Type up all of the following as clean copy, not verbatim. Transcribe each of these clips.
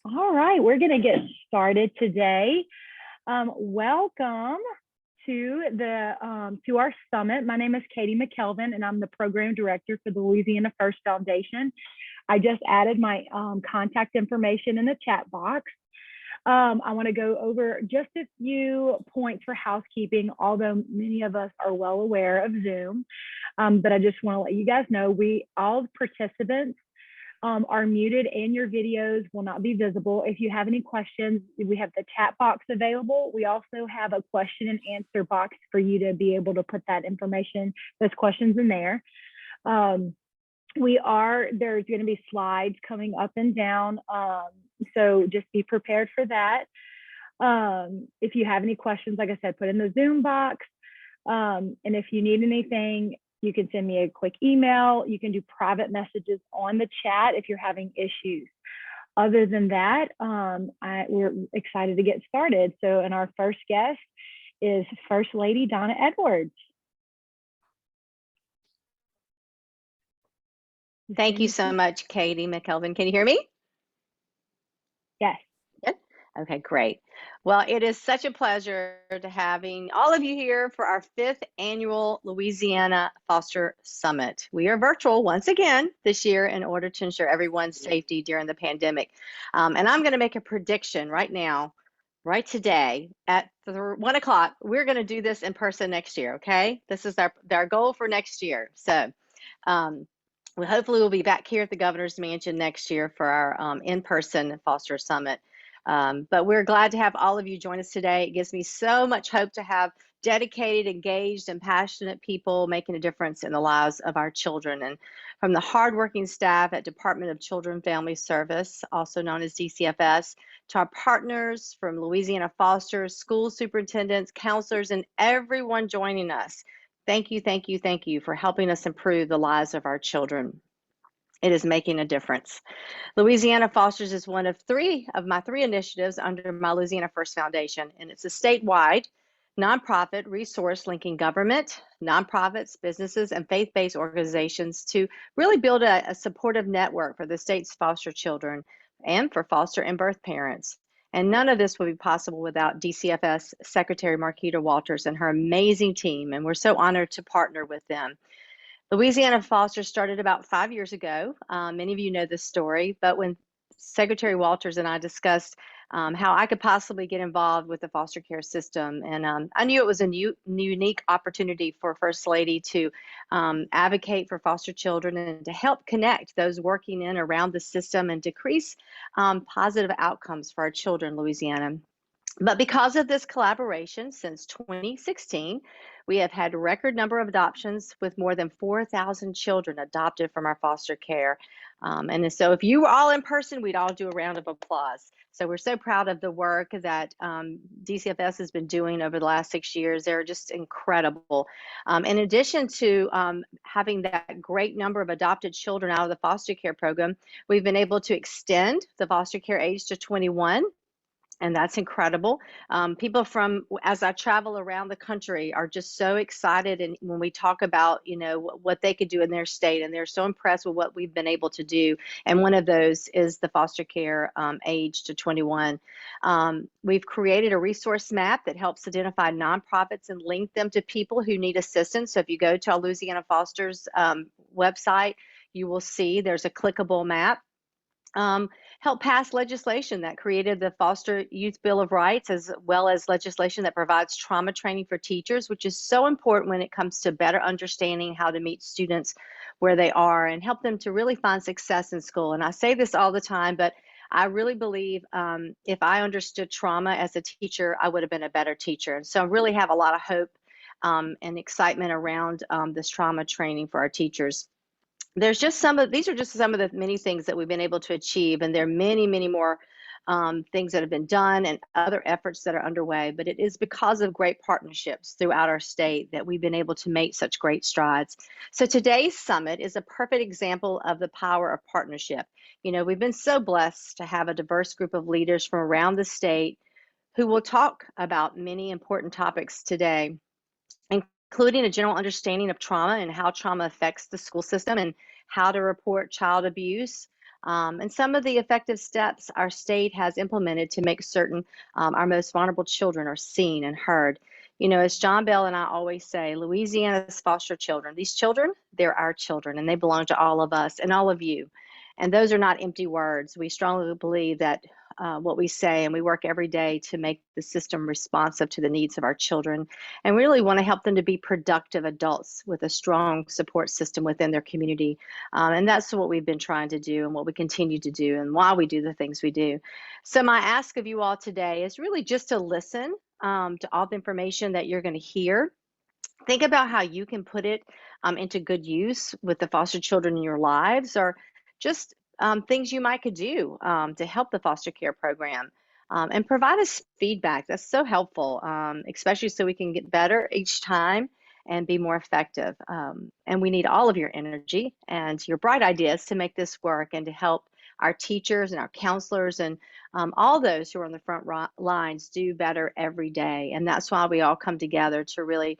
All right, we're going to get started today. Welcome to our summit. My name is Katie McKelvin, and I'm the program director for the Louisiana First Foundation. I just added my contact information in the chat box. I want to go over just a few points for housekeeping, although many of us are well aware of Zoom. But I just want to let you guys know all participants are muted and your videos will not be visible. If you have any questions, we have the chat box available. We also have a question and answer box for you to be able to put that information, those questions in there. There's going to be slides coming up and down. So just be prepared for that. If you have any questions, like I said, put in the Zoom box. And if you need anything, you can send me a quick email. You can do private messages on the chat if you're having issues. Other than that, we're excited to get started. And our first guest is First Lady Donna Edwards. Thank you so much, Katie McKelvin. Can you hear me? Yes. Good. Okay, great. Well, it is such a pleasure to having all of you here for our 5th annual Louisiana Foster Summit. We are virtual once again this year in order to ensure everyone's safety during the pandemic. And I'm going to make a prediction right now, right today at 1 o'clock. We're going to do this in person next year, okay? This is our goal for next year. So hopefully we'll be back here at the Governor's Mansion next year for our in-person Foster Summit. But we're glad to have all of you join us today. It gives me so much hope to have dedicated, engaged, and passionate people making a difference in the lives of our children. And from the hardworking staff at Department of Children Family Service, also known as DCFS, to our partners from Louisiana Foster, school superintendents, counselors, and everyone joining us. Thank you, thank you, thank you for helping us improve the lives of our children. It is making a difference. Louisiana Fosters is one of my three initiatives under my Louisiana First Foundation, and it's a statewide nonprofit resource linking government, nonprofits, businesses, and faith-based organizations to really build a supportive network for the state's foster children and for foster and birth parents. And none of this would be possible without DCFS Secretary Marquita Walters and her amazing team, and we're so honored to partner with them. Louisiana Foster started about 5 years ago. Many of you know this story, but when Secretary Walters and I discussed how I could possibly get involved with the foster care system, and I knew it was a unique opportunity for First Lady to advocate for foster children and to help connect those working in around the system and decrease positive outcomes for our children in Louisiana. But because of this collaboration, since 2016, we have had a record number of adoptions with more than 4,000 children adopted from our foster care. And so if you were all in person, we'd all do a round of applause. So we're so proud of the work that DCFS has been doing over the last 6 years. They're just incredible. In addition to having that great number of adopted children out of the foster care program, we've been able to extend the foster care age to 21. And that's incredible. People as I travel around the country, are just so excited. And when we talk about, what they could do in their state, and they're so impressed with what we've been able to do. And one of those is the foster care age to 21. We've created a resource map that helps identify nonprofits and link them to people who need assistance. So if you go to our Louisiana Foster's website, you will see there's a clickable map. Helped pass legislation that created the Foster Youth Bill of Rights, as well as legislation that provides trauma training for teachers, which is so important when it comes to better understanding how to meet students where they are and help them to really find success in school. And I say this all the time, but I really believe if I understood trauma as a teacher, I would have been a better teacher. And so I really have a lot of hope and excitement around this trauma training for our teachers. These are just some of the many things that we've been able to achieve, and there are many, many more things that have been done and other efforts that are underway. But it is because of great partnerships throughout our state that we've been able to make such great strides. So today's summit is a perfect example of the power of partnership. We've been so blessed to have a diverse group of leaders from around the state who will talk about many important topics today, including a general understanding of trauma and how trauma affects the school system and how to report child abuse, And some of the effective steps our state has implemented to make certain our most vulnerable children are seen and heard. You know, as John Bell and I always say, Louisiana's foster children, these children, they're our children and they belong to all of us and all of you. And those are not empty words. We strongly believe that what we say, and we work every day to make the system responsive to the needs of our children. And we really want to help them to be productive adults with a strong support system within their community. And that's what we've been trying to do and what we continue to do and why we do the things we do. So my ask of you all today is really just to listen to all the information that you're going to hear. Think about how you can put it into good use with the foster children in your lives, or just things you might could do to help the foster care program. And provide us feedback. That's so helpful, especially so we can get better each time and be more effective. And we need all of your energy and your bright ideas to make this work and to help our teachers and our counselors and all those who are on the front lines do better every day. And that's why we all come together to really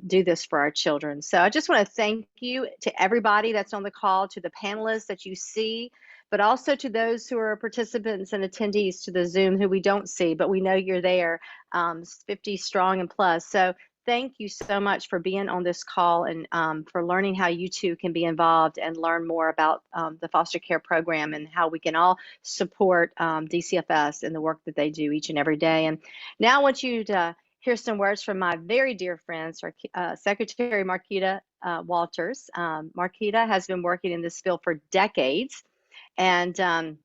do this for our children. So I just want to thank you to everybody that's on the call, to the panelists that you see, but also to those who are participants and attendees to the Zoom who we don't see, but we know you're there, 50 strong and plus. So thank you so much for being on this call and for learning how you too can be involved and learn more about the foster care program and how we can all support DCFS and the work that they do each and every day. And now I want you to hear some words from my very dear friend, Secretary Marquita Walters. Marquita has been working in this field for decades, and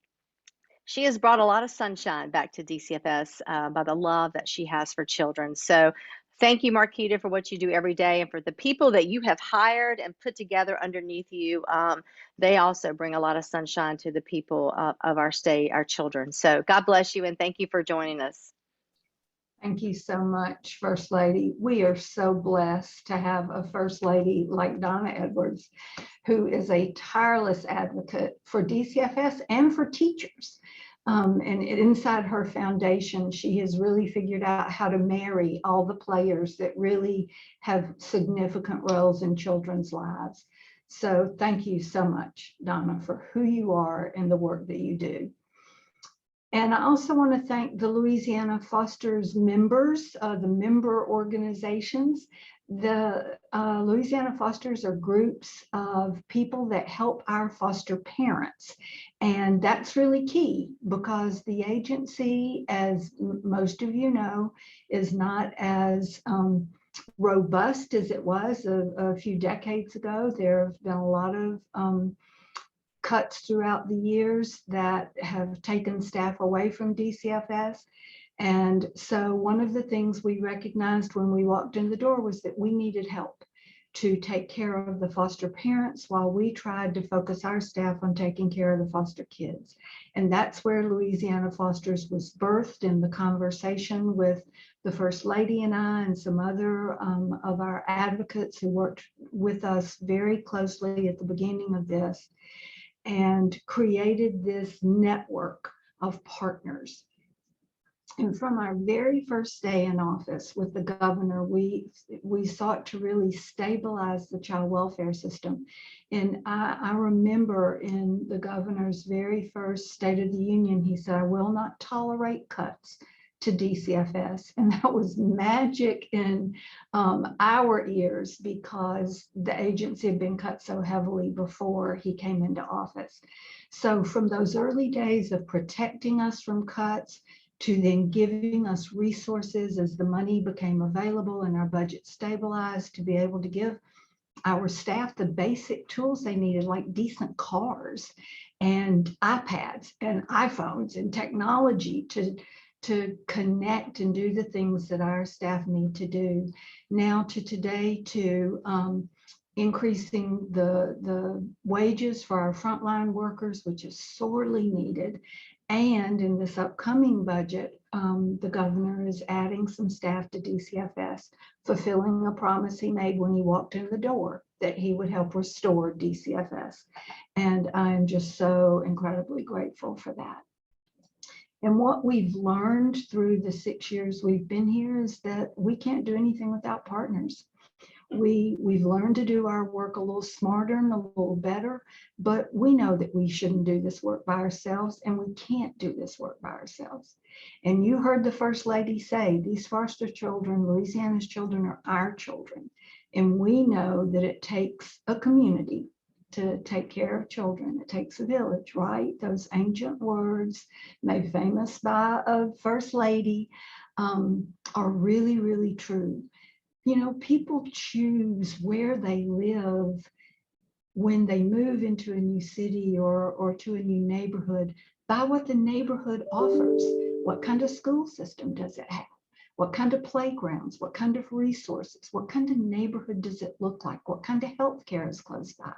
she has brought a lot of sunshine back to DCFS by the love that she has for children. So thank you, Marquita, for what you do every day, and for the people that you have hired and put together underneath you. They also bring a lot of sunshine to the people of our state, our children. So God bless you, and thank you for joining us. Thank you so much, First Lady. We are so blessed to have a First Lady like Donna Edwards, who is a tireless advocate for DCFS and for teachers. And inside her foundation, she has really figured out how to marry all the players that really have significant roles in children's lives. So thank you so much, Donna, for who you are and the work that you do. And I also want to thank the Louisiana Fosters members, the member organizations. The Louisiana Fosters are groups of people that help our foster parents. And that's really key because the agency, as most of you know, is not as robust as it was a few decades ago. There have been a lot of cuts throughout the years that have taken staff away from DCFS. And so one of the things we recognized when we walked in the door was that we needed help to take care of the foster parents while we tried to focus our staff on taking care of the foster kids. And that's where Louisiana Fosters was birthed, in the conversation with the First Lady and I and some other of our advocates who worked with us very closely at the beginning of this, and created this network of partners. And from our very first day in office with the governor, we sought to really stabilize the child welfare system. And I remember in the governor's very first State of the Union, he said, "I will not tolerate cuts to DCFS." And that was magic in our ears because the agency had been cut so heavily before he came into office. So from those early days of protecting us from cuts to then giving us resources as the money became available and our budget stabilized, to be able to give our staff the basic tools they needed, like decent cars and iPads and iPhones and technology to connect and do the things that our staff need to do. Now to today, to increasing the wages for our frontline workers, which is sorely needed. And in this upcoming budget, the governor is adding some staff to DCFS, fulfilling a promise he made when he walked in the door that he would help restore DCFS. And I'm just so incredibly grateful for that. And what we've learned through the 6 years we've been here is that we can't do anything without partners. We've learned to do our work a little smarter and a little better, but we know that we shouldn't do this work by ourselves, and we can't do this work by ourselves. And you heard the First Lady say, these foster children, Louisiana's children, are our children. And we know that it takes a community to take care of children. It takes a village, right? Those ancient words made famous by a First Lady are really, really true. You know, people choose where they live when they move into a new city or to a new neighborhood by what the neighborhood offers. What kind of school system does it have? What kind of playgrounds? What kind of resources? What kind of neighborhood does it look like? What kind of healthcare is close by?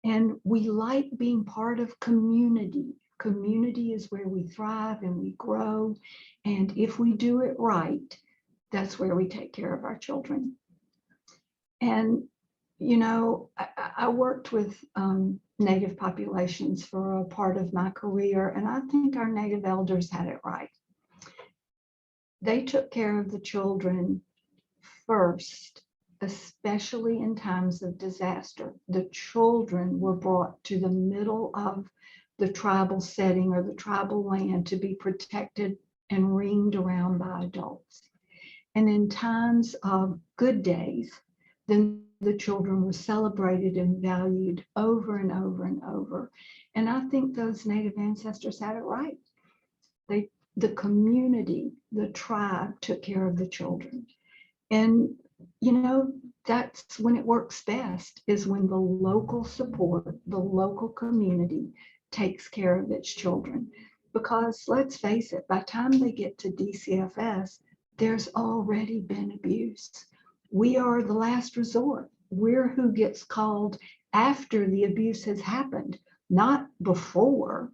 And we like being part of community. Community is where we thrive and we grow. And if we do it right, that's where we take care of our children. And, you know, I worked with Native populations for a part of my career, and I think our Native elders had it right. They took care of the children first, especially in times of disaster. The children were brought to the middle of the tribal setting or the tribal land to be protected and ringed around by adults. And in times of good days, then the children were celebrated and valued over and over and over. And I think those Native ancestors had it right. The community, the tribe took care of the children. And, you know, that's when it works best, is when the local support, the local community takes care of its children. Because let's face it, by the time they get to DCFS, there's already been abuse. We are the last resort. We're who gets called after the abuse has happened, not before.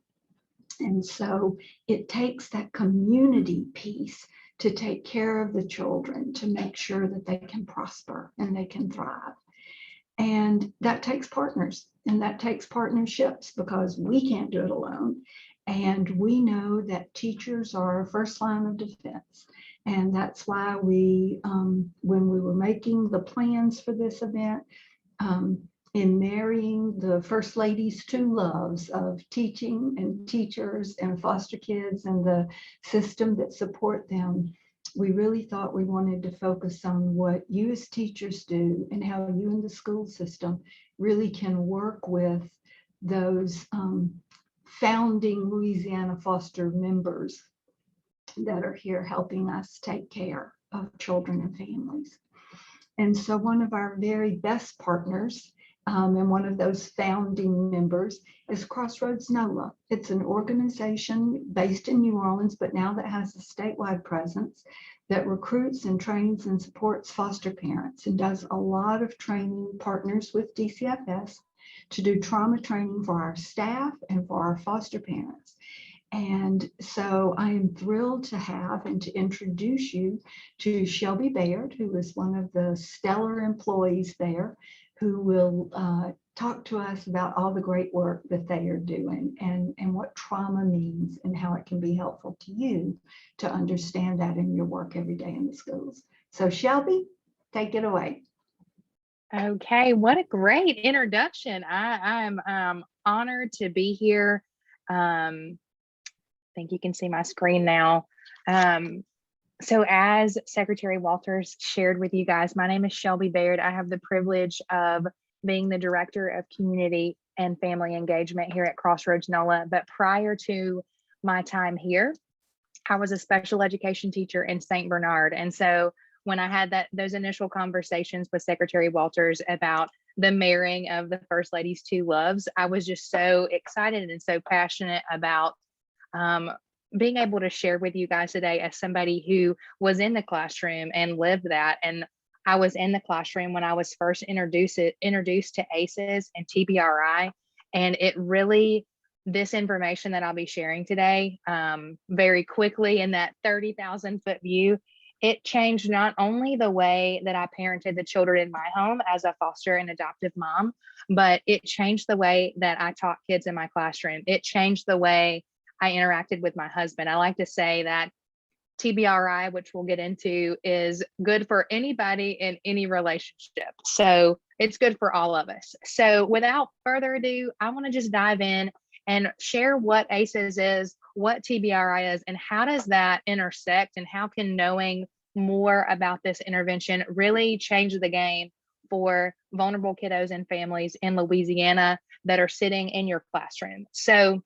And so it takes that community piece to take care of the children, to make sure that they can prosper and they can thrive. And that takes partners, and that takes partnerships, because we can't do it alone. And we know that teachers are our first line of defense. And that's why we, when we were making the plans for this event, in marrying the First Lady's two loves of teaching and teachers and foster kids and the system that support them, we really thought we wanted to focus on what you as teachers do and how you in the school system really can work with those founding Louisiana foster members that are here helping us take care of children and families. And so one of our very best partners and one of those founding members is Crossroads NOLA. It's an organization based in New Orleans, but now that has a statewide presence that recruits and trains and supports foster parents and does a lot of training, partners with DCFS to do trauma training for our staff and for our foster parents. And so I am thrilled to have and to introduce you to Shelby Baird, who is one of the stellar employees there, who will talk to us about all the great work that they are doing and what trauma means and how it can be helpful to you to understand that in your work every day in the schools. So Shelby, take it away. Okay, what a great introduction. I'm honored to be here. I think you can see my screen now. So as Secretary Walters shared with you guys, my name is Shelby Baird. I have the privilege of being the Director of Community and Family Engagement here at Crossroads NOLA. But prior to my time here, I was a special education teacher in St. Bernard. And so when I had those initial conversations with Secretary Walters about the marrying of the First Lady's two loves, I was just so excited and so passionate about being able to share with you guys today as somebody who was in the classroom and lived that. And I was in the classroom when I was first introduced to ACEs and TBRI. And it really, this information that I'll be sharing today, very quickly in that 30,000 foot view, it changed not only the way that I parented the children in my home as a foster and adoptive mom, but it changed the way that I taught kids in my classroom. It changed the way I interacted with my husband. I like to say that TBRI, which we'll get into, is good for anybody in any relationship. So it's good for all of us. So without further ado, I want to just dive in and share what ACEs is, what TBRI is, and how does that intersect, and how can knowing more about this intervention really change the game for vulnerable kiddos and families in Louisiana that are sitting in your classroom. So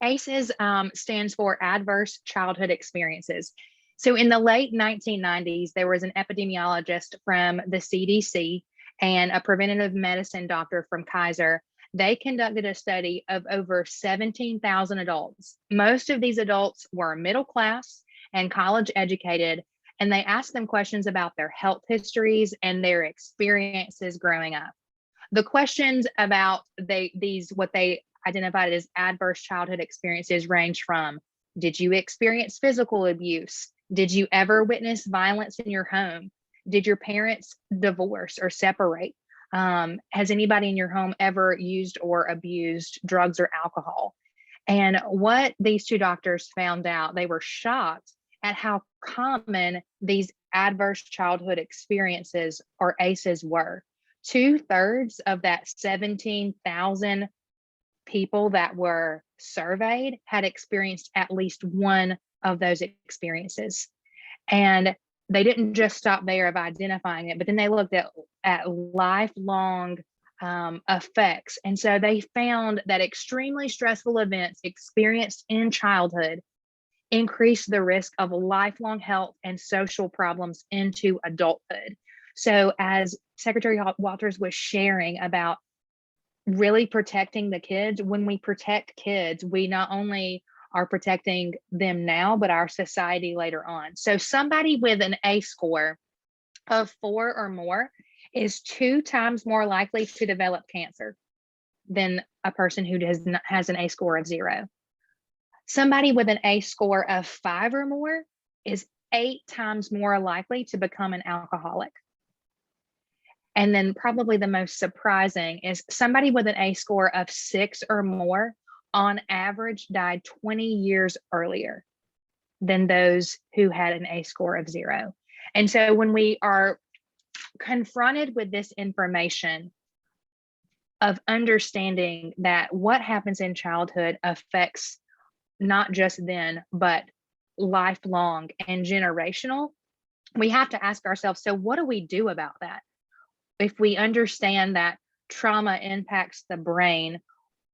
ACEs stands for Adverse Childhood Experiences. So in the late 1990s, there was an epidemiologist from the CDC and a preventative medicine doctor from Kaiser. They conducted a study of over 17,000 adults. Most of these adults were middle class and college educated, and they asked them questions about their health histories and their experiences growing up. The questions about what they identified as adverse childhood experiences range from: did you experience physical abuse? Did you ever witness violence in your home? Did your parents divorce or separate? Has anybody in your home ever used or abused drugs or alcohol? And what these two doctors found out, they were shocked at how common these adverse childhood experiences, or ACEs, were. 2/3 of that 17,000 people that were surveyed had experienced at least one of those experiences. And they didn't just stop there of identifying it, but then they looked at lifelong effects. And so they found that extremely stressful events experienced in childhood increase the risk of lifelong health and social problems into adulthood. So as Secretary Walters was sharing about really protecting the kids, when we protect kids, we not only are protecting them now, but our society later on. So somebody with an ACE score of 4 or more is 2 times more likely to develop cancer than a person who has an ACE score of 0. Somebody with an ACE score of 5 or more is 8 times more likely to become an alcoholic. And then probably the most surprising is somebody with an ACE score of 6 or more on average died 20 years earlier than those who had an ACE score of 0. And so when we are confronted with this information of understanding that what happens in childhood affects not just then, but lifelong and generational, we have to ask ourselves, so what do we do about that? If we understand that trauma impacts the brain,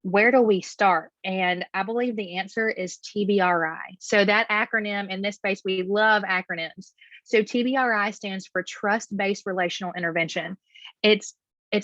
where do we start? And I believe the answer is TBRI. So that acronym, in this space, we love acronyms. So TBRI stands for Trust-Based Relational Intervention. It's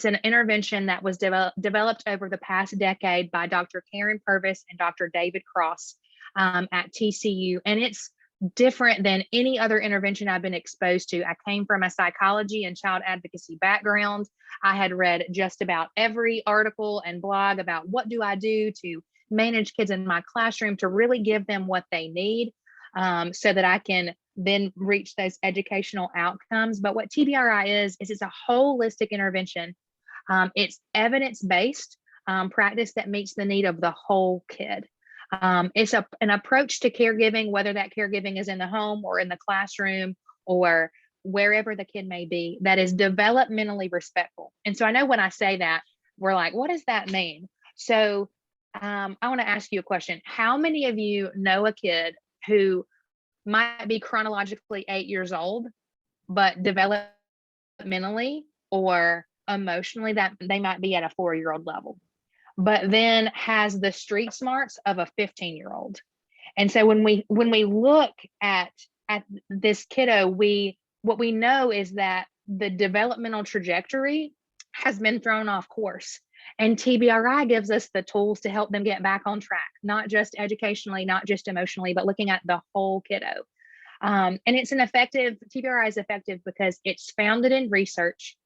an intervention that was developed over the past decade by Dr. Karen Purvis and Dr. David Cross at TCU. And it's different than any other intervention I've been exposed to. I came from a psychology and child advocacy background. I had read just about every article and blog about what do I do to manage kids in my classroom to really give them what they need, so that I can then reach those educational outcomes. But what TBRI is it's a holistic intervention. It's evidence-based practice that meets the need of the whole kid. It's an approach to caregiving, whether that caregiving is in the home or in the classroom or wherever the kid may be, that is developmentally respectful. And so I know when I say that, we're like, what does that mean? So I want to ask you a question. How many of you know a kid who might be chronologically 8 years old, but developmentally or emotionally that they might be at a 4-year-old level, but then has the street smarts of a 15-year-old? And so when we look at this kiddo, what we know is that the developmental trajectory has been thrown off course. And TBRI gives us the tools to help them get back on track, not just educationally, not just emotionally, but looking at the whole kiddo. And TBRI is effective because it's founded in research.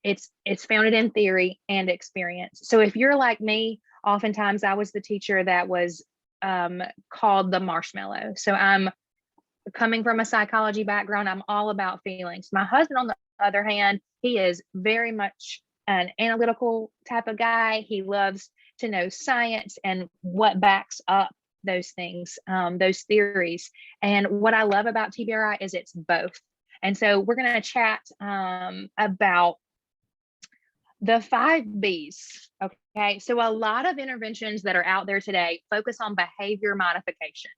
It's founded in theory and experience. So if you're like me, oftentimes I was the teacher that was called the marshmallow. So I'm coming from a psychology background. I'm all about feelings. My husband, on the other hand, he is very much an analytical type of guy. He loves to know science and what backs up those things, those theories. And what I love about TBRI is it's both. And so we're going to chat about the 5 B's. Okay. So a lot of interventions that are out there today focus on behavior modification.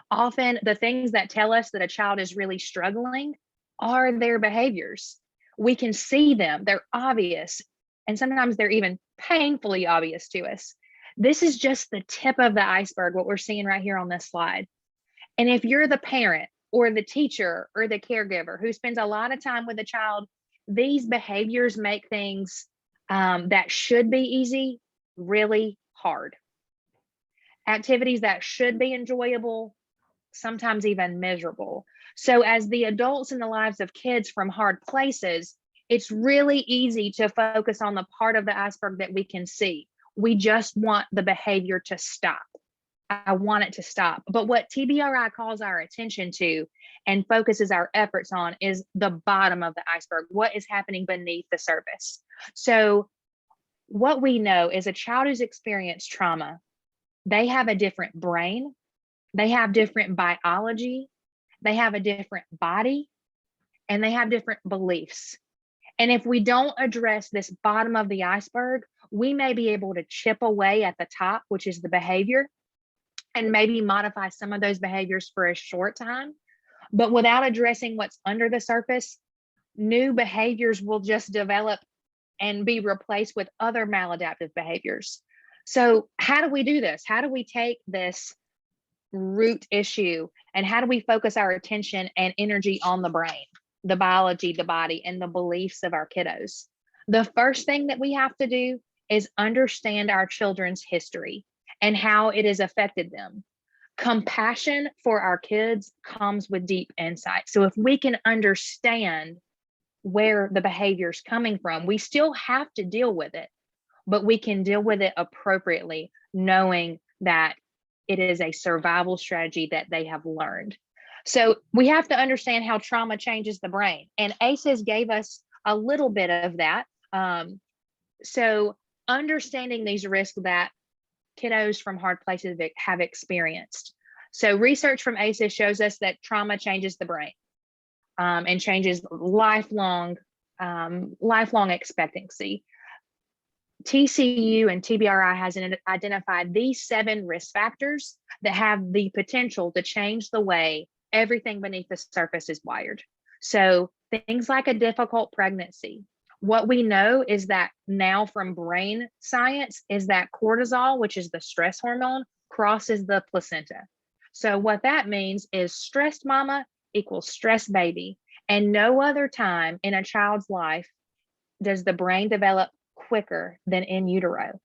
Often the things that tell us that a child is really struggling are their behaviors. We can see them, they're obvious, and sometimes they're even painfully obvious to us. This is just the tip of the iceberg, what we're seeing right here on this slide. And if you're the parent or the teacher or the caregiver who spends a lot of time with a child, these behaviors make things that should be easy really hard. Activities that should be enjoyable, sometimes even miserable. So as the adults in the lives of kids from hard places, it's really easy to focus on the part of the iceberg that we can see. We just want the behavior to stop. I want it to stop. But what TBRI calls our attention to and focuses our efforts on is the bottom of the iceberg, what is happening beneath the surface. So what we know is a child who's experienced trauma, they have a different brain, they have different biology, they have a different body, and they have different beliefs. And if we don't address this bottom of the iceberg, we may be able to chip away at the top, which is the behavior, and maybe modify some of those behaviors for a short time. But without addressing what's under the surface, new behaviors will just develop and be replaced with other maladaptive behaviors. So how do we do this? How do we take this root issue and how do we focus our attention and energy on the brain, the biology, the body, and the beliefs of our kiddos? The first thing that we have to do is understand our children's history and how it has affected them. Compassion for our kids comes with deep insight. So if we can understand where the behavior is coming from, we still have to deal with it, but we can deal with it appropriately, knowing that it is a survival strategy that they have learned. So we have to understand how trauma changes the brain. And ACEs gave us a little bit of that. So understanding these risks that kiddos from hard places have experienced. So research from ACEs shows us that trauma changes the brain and changes lifelong expectancy. TCU and TBRI has identified these 7 risk factors that have the potential to change the way everything beneath the surface is wired. So things like a difficult pregnancy. What we know is that now from brain science is that cortisol, which is the stress hormone, crosses the placenta. So what that means is stressed mama equals stressed baby. And no other time in a child's life does the brain develop quicker than in utero.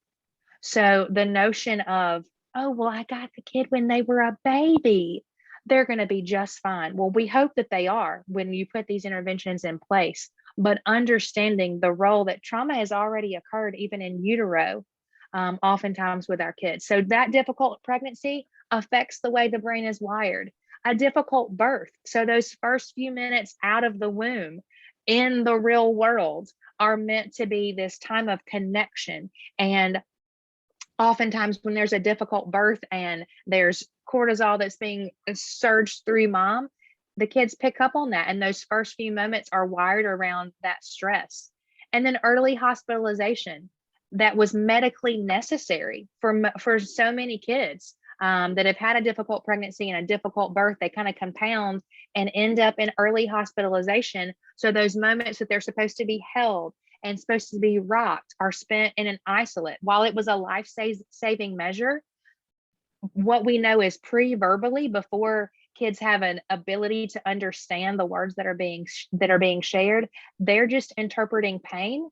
So the notion of, oh, well, I got the kid when they were a baby, they're going to be just fine. Well, we hope that they are when you put these interventions in place, but understanding the role that trauma has already occurred even in utero, oftentimes with our kids. So that difficult pregnancy affects the way the brain is wired. A difficult birth. So those first few minutes out of the womb in the real world are meant to be this time of connection. And oftentimes when there's a difficult birth and there's cortisol that's being surged through mom, the kids pick up on that. And those first few moments are wired around that stress. And then early hospitalization that was medically necessary for so many kids that have had a difficult pregnancy and a difficult birth. They kind of compound and end up in early hospitalization. So those moments that they're supposed to be held and supposed to be rocked are spent in an isolate. While it was a life-saving measure, what we know is pre-verbally, before kids have an ability to understand the words that are being shared, they're just interpreting pain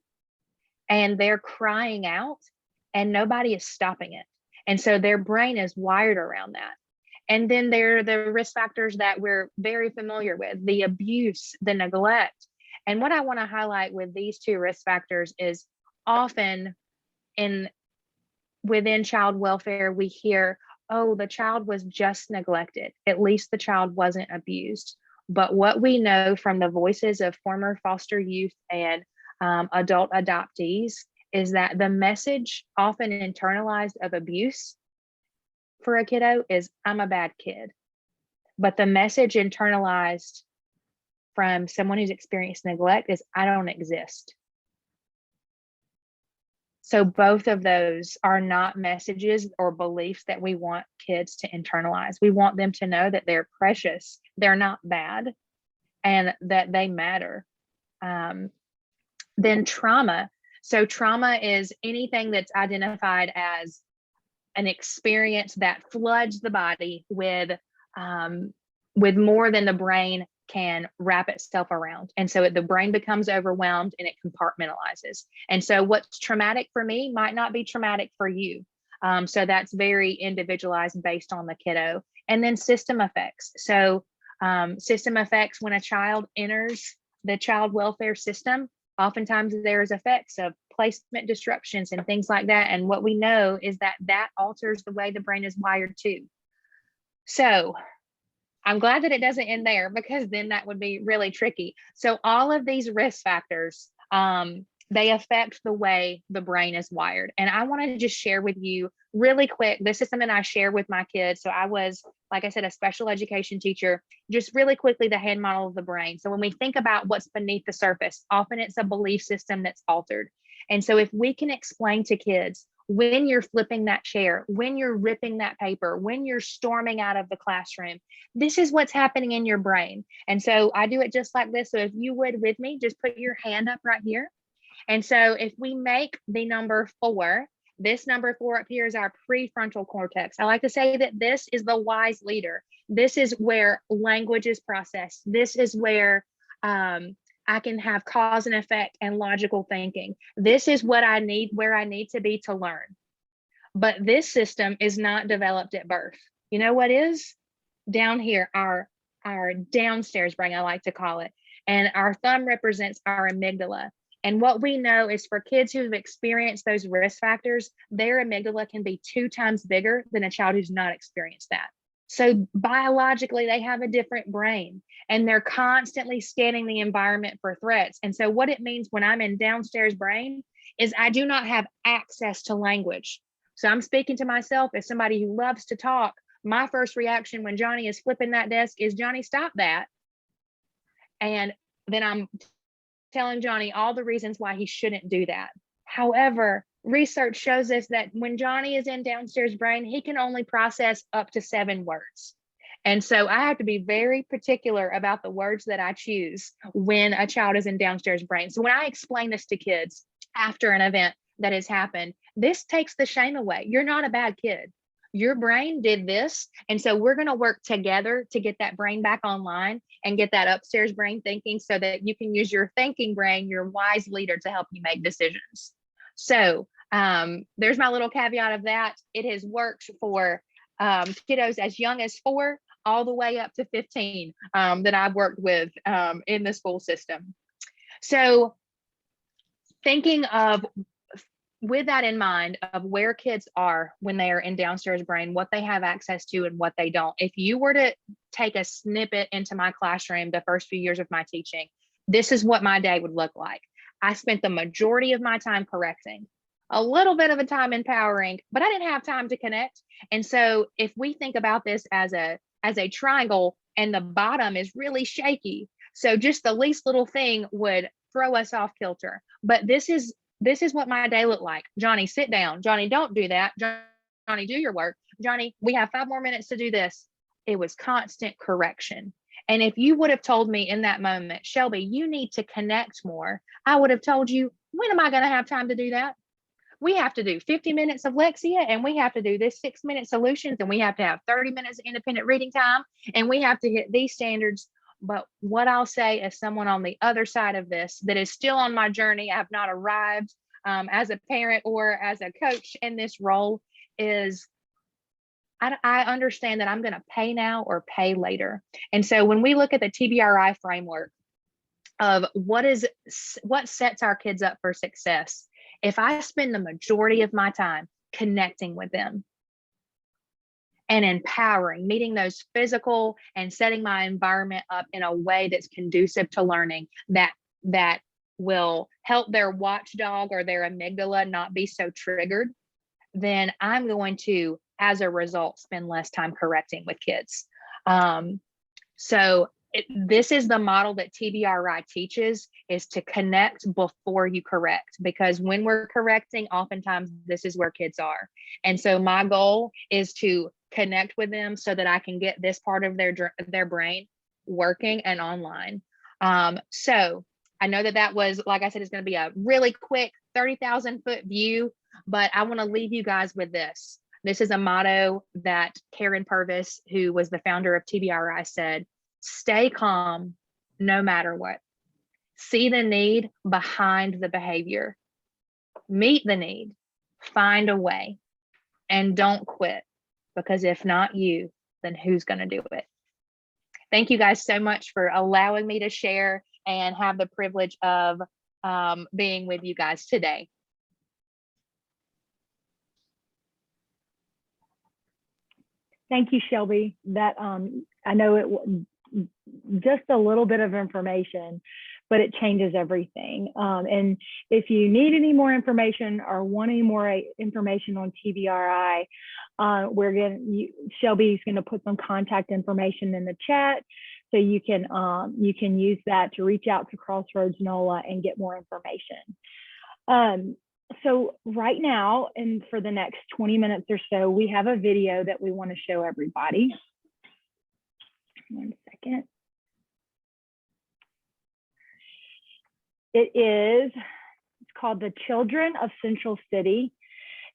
and they're crying out and nobody is stopping it. And so their brain is wired around that. And then there are the risk factors that we're very familiar with, the abuse, the neglect. And what I want to highlight with these 2 risk factors is often within child welfare, we hear, oh, the child was just neglected. At least the child wasn't abused. But what we know from the voices of former foster youth and adult adoptees is that the message often internalized of abuse for a kiddo is I'm a bad kid. But the message internalized from someone who's experienced neglect is I don't exist. So both of those are not messages or beliefs that we want kids to internalize. We want them to know that they're precious, they're not bad, and that they matter. Then trauma. So trauma is anything that's identified as an experience that floods the body with more than the brain can wrap itself around. And so the brain becomes overwhelmed and it compartmentalizes. And so what's traumatic for me might not be traumatic for you. So that's very individualized based on the kiddo. And then system effects. So system effects, when a child enters the child welfare system, oftentimes there's effects of placement disruptions and things like that. And what we know is that that alters the way the brain is wired too. So I'm glad that it doesn't end there, because then that would be really tricky. So all of these risk factors, they affect the way the brain is wired. And I want to just share with you really quick. This is something I share with my kids. So I was, like I said, a special education teacher. Just really quickly, the head model of the brain. So when we think about what's beneath the surface, often it's a belief system that's altered. And so if we can explain to kids, when you're flipping that chair, when you're ripping that paper, when you're storming out of the classroom, this is what's happening in your brain. And so I do it just like this. So if you would with me, just put your hand up right here. And so if we make the number 4, this number 4 up here is our prefrontal cortex. I like to say that this is the wise leader. This is where language is processed. This is where I can have cause and effect and logical thinking. This is what I need, where I need to be to learn. But this system is not developed at birth. You know what is? Down here, our downstairs brain, I like to call it. And our thumb represents our amygdala. And what we know is for kids who've experienced those risk factors, their amygdala can be 2 times bigger than a child who's not experienced that. So biologically, they have a different brain and they're constantly scanning the environment for threats. And so what it means when I'm in downstairs brain is I do not have access to language. So I'm speaking to myself as somebody who loves to talk. My first reaction when Johnny is flipping that desk is, Johnny, stop that. And then I'm telling Johnny all the reasons why he shouldn't do that. However, research shows us that when Johnny is in downstairs brain, he can only process up to 7 words. And so I have to be very particular about the words that I choose when a child is in downstairs brain. So when I explain this to kids after an event that has happened, this takes the shame away. You're not a bad kid. Your brain did this. And so we're going to work together to get that brain back online and get that upstairs brain thinking so that you can use your thinking brain, your wise leader, to help you make decisions. So there's my little caveat of that. It has worked for kiddos as young as 4 all the way up to 15 that I've worked with in the school system. So thinking of, with that in mind, of where kids are when they are in downstairs brain, what they have access to and what they don't. If you were to take a snippet into my classroom the first few years of my teaching, this is what my day would look like. I spent the majority of my time correcting, a little bit of a time empowering, but I didn't have time to connect. And so if we think about this as a triangle and the bottom is really shaky, so just the least little thing would throw us off kilter. But this is what my day looked like. Johnny, sit down. Johnny, don't do that. Johnny, do your work. Johnny, we have 5 more minutes to do this. It was constant correction. And if you would have told me in that moment, Shelby, you need to connect more, I would have told you, when am I going to have time to do that? We have to do 50 minutes of Lexia, and we have to do this 6-minute solutions, and we have to have 30 minutes of independent reading time, and we have to hit these standards. But what I'll say as someone on the other side of this that is still on my journey, I have not arrived as a parent or as a coach in this role, is I understand that I'm going to pay now or pay later. And so when we look at the TBRI framework of what sets our kids up for success, if I spend the majority of my time connecting with them and empowering, meeting those physical and setting my environment up in a way that's conducive to learning, that will help their watchdog or their amygdala not be so triggered, then I'm going to as a result, spend less time correcting with kids. So this is the model that TBRI teaches, is to connect before you correct, because when we're correcting, oftentimes this is where kids are. And so my goal is to connect with them so that I can get this part of their brain working and online. So I know that was, like I said, it's going to be a really quick 30,000 foot view, but I want to leave you guys with this. This is a motto that Karen Purvis, who was the founder of TBRI, said: stay calm no matter what. See the need behind the behavior. Meet the need. Find a way. And don't quit, because if not you, then who's going to do it? Thank you guys so much for allowing me to share and have the privilege of being with you guys today. Thank you, Shelby. That I know it just a little bit of information, but it changes everything. And if you need any more information or want any more information on TBRI, Shelby's going to put some contact information in the chat, so you can use that to reach out to Crossroads NOLA and get more information. So right now, and for the next 20 minutes or so, we have a video that we want to show everybody. 1 second. It's called The Children of Central City.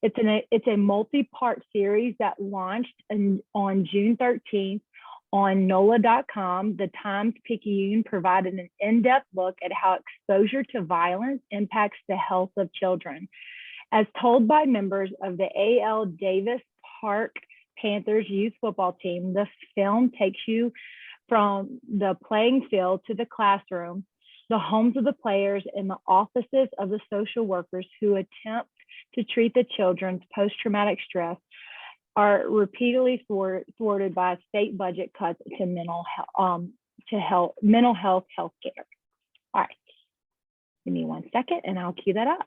It's a multi-part series that launched on June 13th on NOLA.com. The Times-Picayune provided an in-depth look at how exposure to violence impacts the health of children. As told by members of the A.L. Davis Park Panthers youth football team, the film takes you from the playing field to the classroom, the homes of the players, and the offices of the social workers who attempt to treat the children's post-traumatic stress are repeatedly thwarted by state budget cuts to mental health care. All right, give me 1 second and I'll cue that up.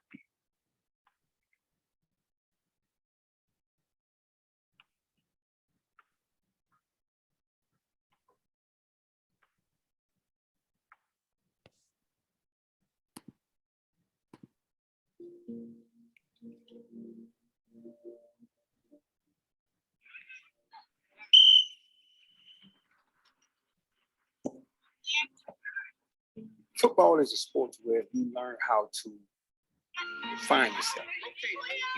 Football is a sport where you learn how to find yourself,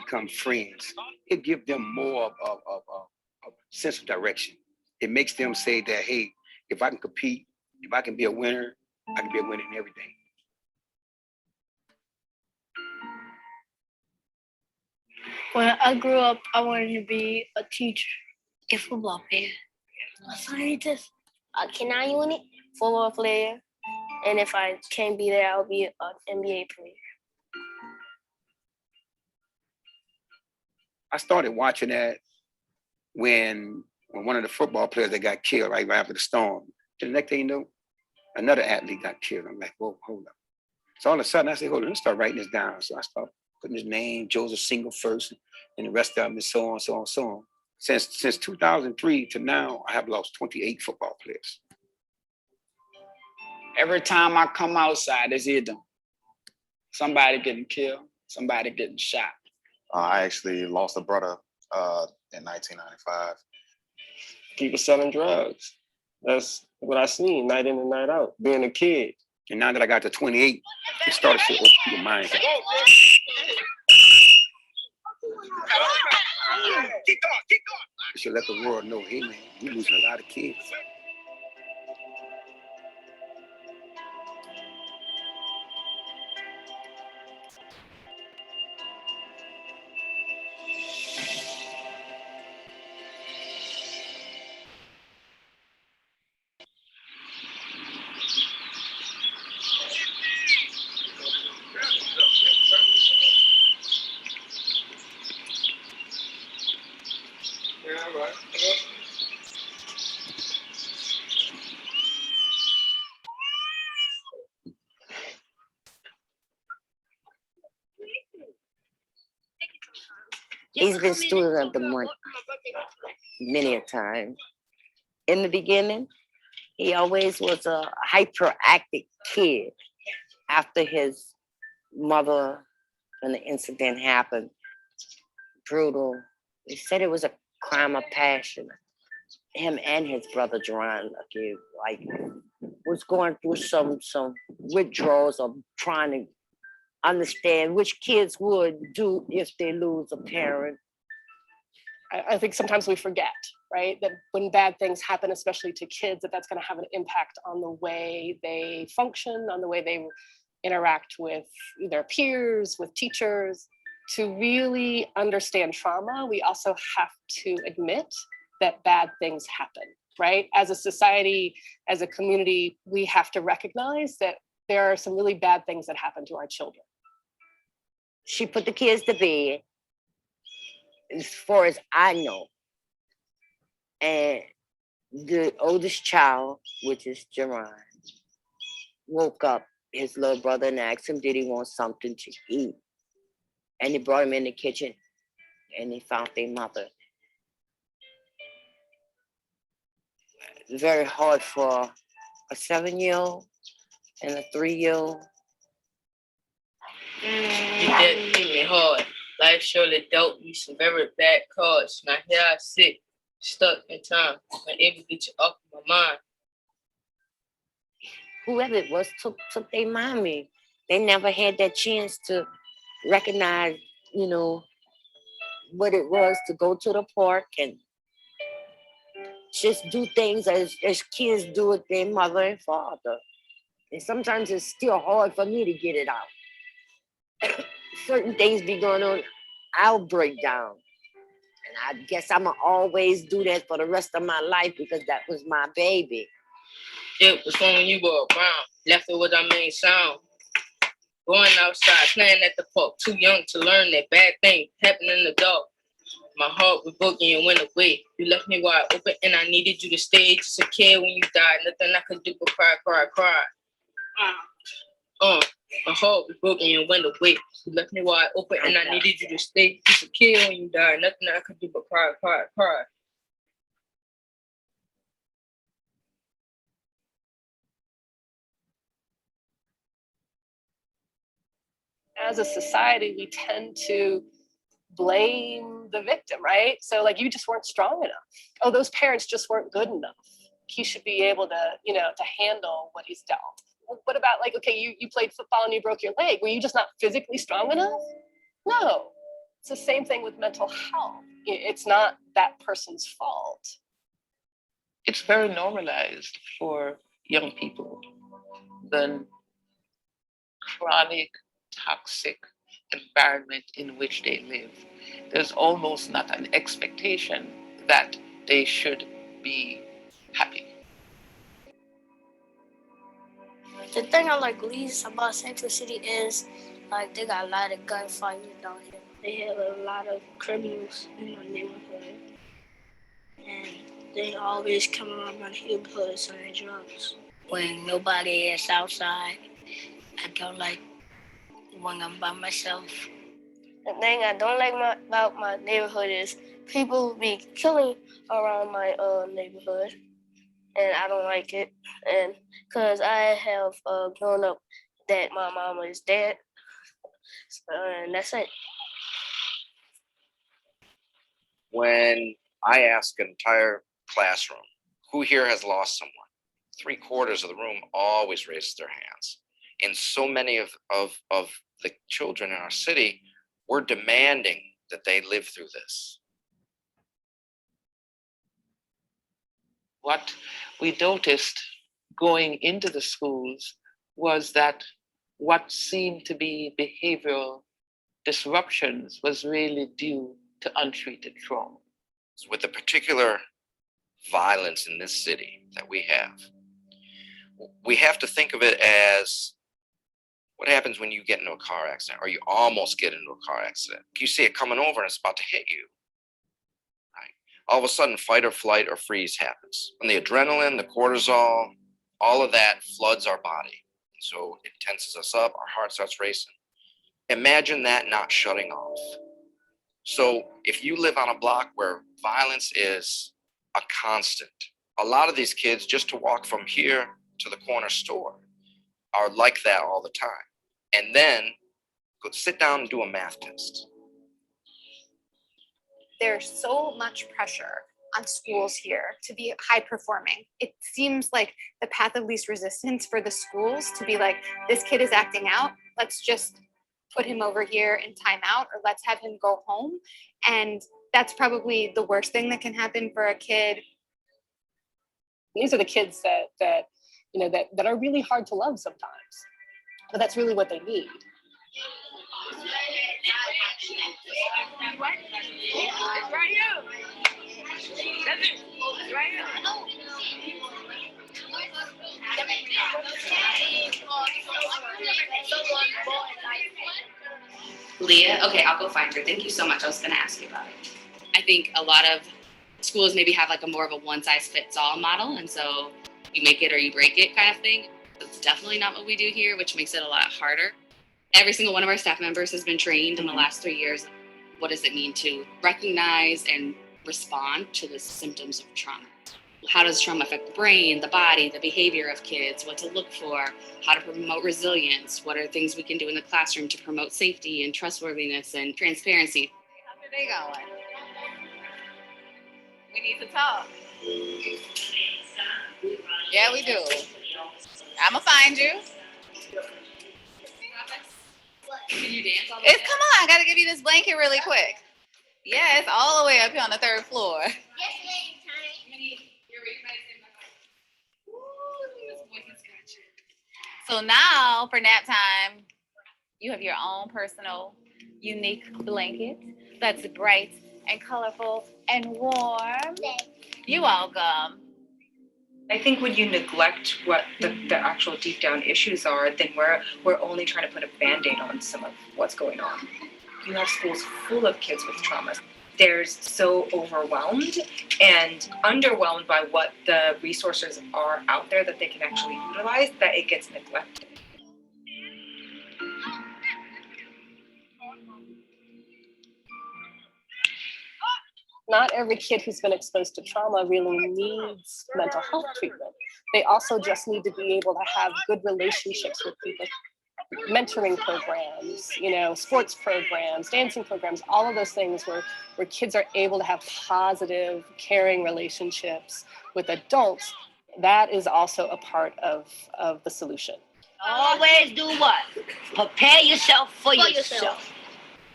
become friends. It gives them more of a sense of direction. It makes them say that, hey, if I can compete, if I can be a winner, I can be a winner in everything. When I grew up, I wanted to be a teacher, a football player, a scientist, a canine unit, football player, and if I can't be there, I'll be an NBA player. I started watching that when one of the football players that got killed right after the storm. The next thing you know, another athlete got killed. I'm like, whoa, hold up. So all of a sudden I said, hold on, let's start writing this down. So I started putting his name, Joseph Single first, and the rest of them, and so on, so on, so on. Since 2003 to now, I have lost 28 football players. Every time I come outside, it's either somebody getting killed, somebody getting shot. I actually lost a brother in 1995. People selling drugs. That's what I seen night in and night out, being a kid. And now that I got to 28, it started to open people's minds. Keep going, keep going. You should let the world know, hey man, we're losing a lot of kids. He's been student of the month. many a time. In the beginning, he always was a hyperactive kid. After his mother, when the incident happened, brutal, he said it was a crime of passion. Him and his brother Jerron, like was going through some withdrawals of trying to understand which kids would do if they lose a parent. I think sometimes we forget, right? That when bad things happen, especially to kids, that's going to have an impact on the way they function, on the way they interact with their peers, with teachers. To really understand trauma, we also have to admit that bad things happen, right? As a society, as a community, we have to recognize that there are some really bad things that happen to our children. She put the kids to bed, as far as I know. And the oldest child, which is Jerron, woke up his little brother and asked him, did he want something to eat? And he brought him in the kitchen and he found their mother. Very hard for a 7-year-old and a 3-year-old. That hit me hard. Life surely dealt me some very bad cards. Now here I sit, stuck in time, unable to get you off my mind. Whoever it was took their mommy. They never had that chance to recognize, what it was to go to the park and just do things as kids do with their mother and father. And sometimes it's still hard for me to get it out. Certain things be going on, I'll break down. And I guess I'ma always do that for the rest of my life because that was my baby. It was when you were around, left it with our main sound. Going outside, playing at the park, too young to learn that bad thing happened in the dark. My heart was broken, you went away. You left me wide open and I needed you to stay. Just a kid when you died, nothing I could do but cry, cry, cry. My heart was broken, you went away. You left me wide open and I needed you to stay. Just a kid when you died, nothing I could do but cry, cry, cry. As a society, we tend to blame the victim, right? So like, you just weren't strong enough. Oh, those parents just weren't good enough. He should be able to, to handle what he's dealt. What about like, okay, you played football and you broke your leg. Were you just not physically strong enough? No. It's the same thing with mental health. It's not that person's fault. It's very normalized for young people. The chronic, toxic environment in which they live. There's almost not an expectation that they should be happy. The thing I like least about Central City is like they got a lot of gunfights down here. They have a lot of criminals in my neighborhood. And they always come around my neighborhood selling drugs. When nobody is outside, I don't like when I'm by myself. The thing I don't like about my neighborhood is people be killing around my neighborhood, and I don't like it. And because I have grown up that my mama is dead, and that's it. When I ask an entire classroom, who here has lost someone? 3/4 of the room always raises their hands. And so many of the children in our city, we're demanding that they live through this. What we noticed going into the schools was that what seemed to be behavioral disruptions was really due to untreated trauma. With the particular violence in this city that we have to think of it as what happens when you get into a car accident or you almost get into a car accident. You see it coming over and it's about to hit you. Right? All of a sudden, fight or flight or freeze happens. And the adrenaline, the cortisol, all of that floods our body. So it tenses us up, our heart starts racing. Imagine that not shutting off. So if you live on a block where violence is a constant, a lot of these kids, just to walk from here to the corner store, are like that all the time. And then go sit down and do a math test. There's so much pressure on schools here to be high performing. It seems like the path of least resistance for the schools to be like, this kid is acting out, let's just put him over here in timeout, or let's have him go home. And that's probably the worst thing that can happen for a kid. These are the kids that you know that are really hard to love sometimes, but that's really what they need. It's right here. That's it. It's right here. Leah, okay, I'll go find her. Thank you so much. I was gonna ask you about it. I think a lot of schools maybe have like a more of a one size fits all model. And so you make it or you break it kind of thing. That's definitely not what we do here, which makes it a lot harder. Every single one of our staff members has been trained in the last 3 years. What does it mean to recognize and respond to the symptoms of trauma? How does trauma affect the brain, the body, the behavior of kids, what to look for, how to promote resilience, what are things we can do in the classroom to promote safety and trustworthiness and transparency. How are they going? We need to talk. Yeah, we do. I'ma find you. Can you dance all the It's way come on, I gotta give you this blanket really quick. Yeah, it's all the way up here on the 3rd floor. So now for nap time, you have your own personal, unique blanket that's bright and colorful and warm. You're welcome. I think when you neglect what the actual deep down issues are, then we're only trying to put a Band-Aid on some of what's going on. You have schools full of kids with trauma. They're so overwhelmed and underwhelmed by what the resources are out there that they can actually utilize that it gets neglected. Not every kid who's been exposed to trauma really needs mental health treatment. They also just need to be able to have good relationships with people. Mentoring programs, sports programs, dancing programs, all of those things where kids are able to have positive, caring relationships with adults, that is also a part of the solution. Always do what? Prepare yourself for yourself.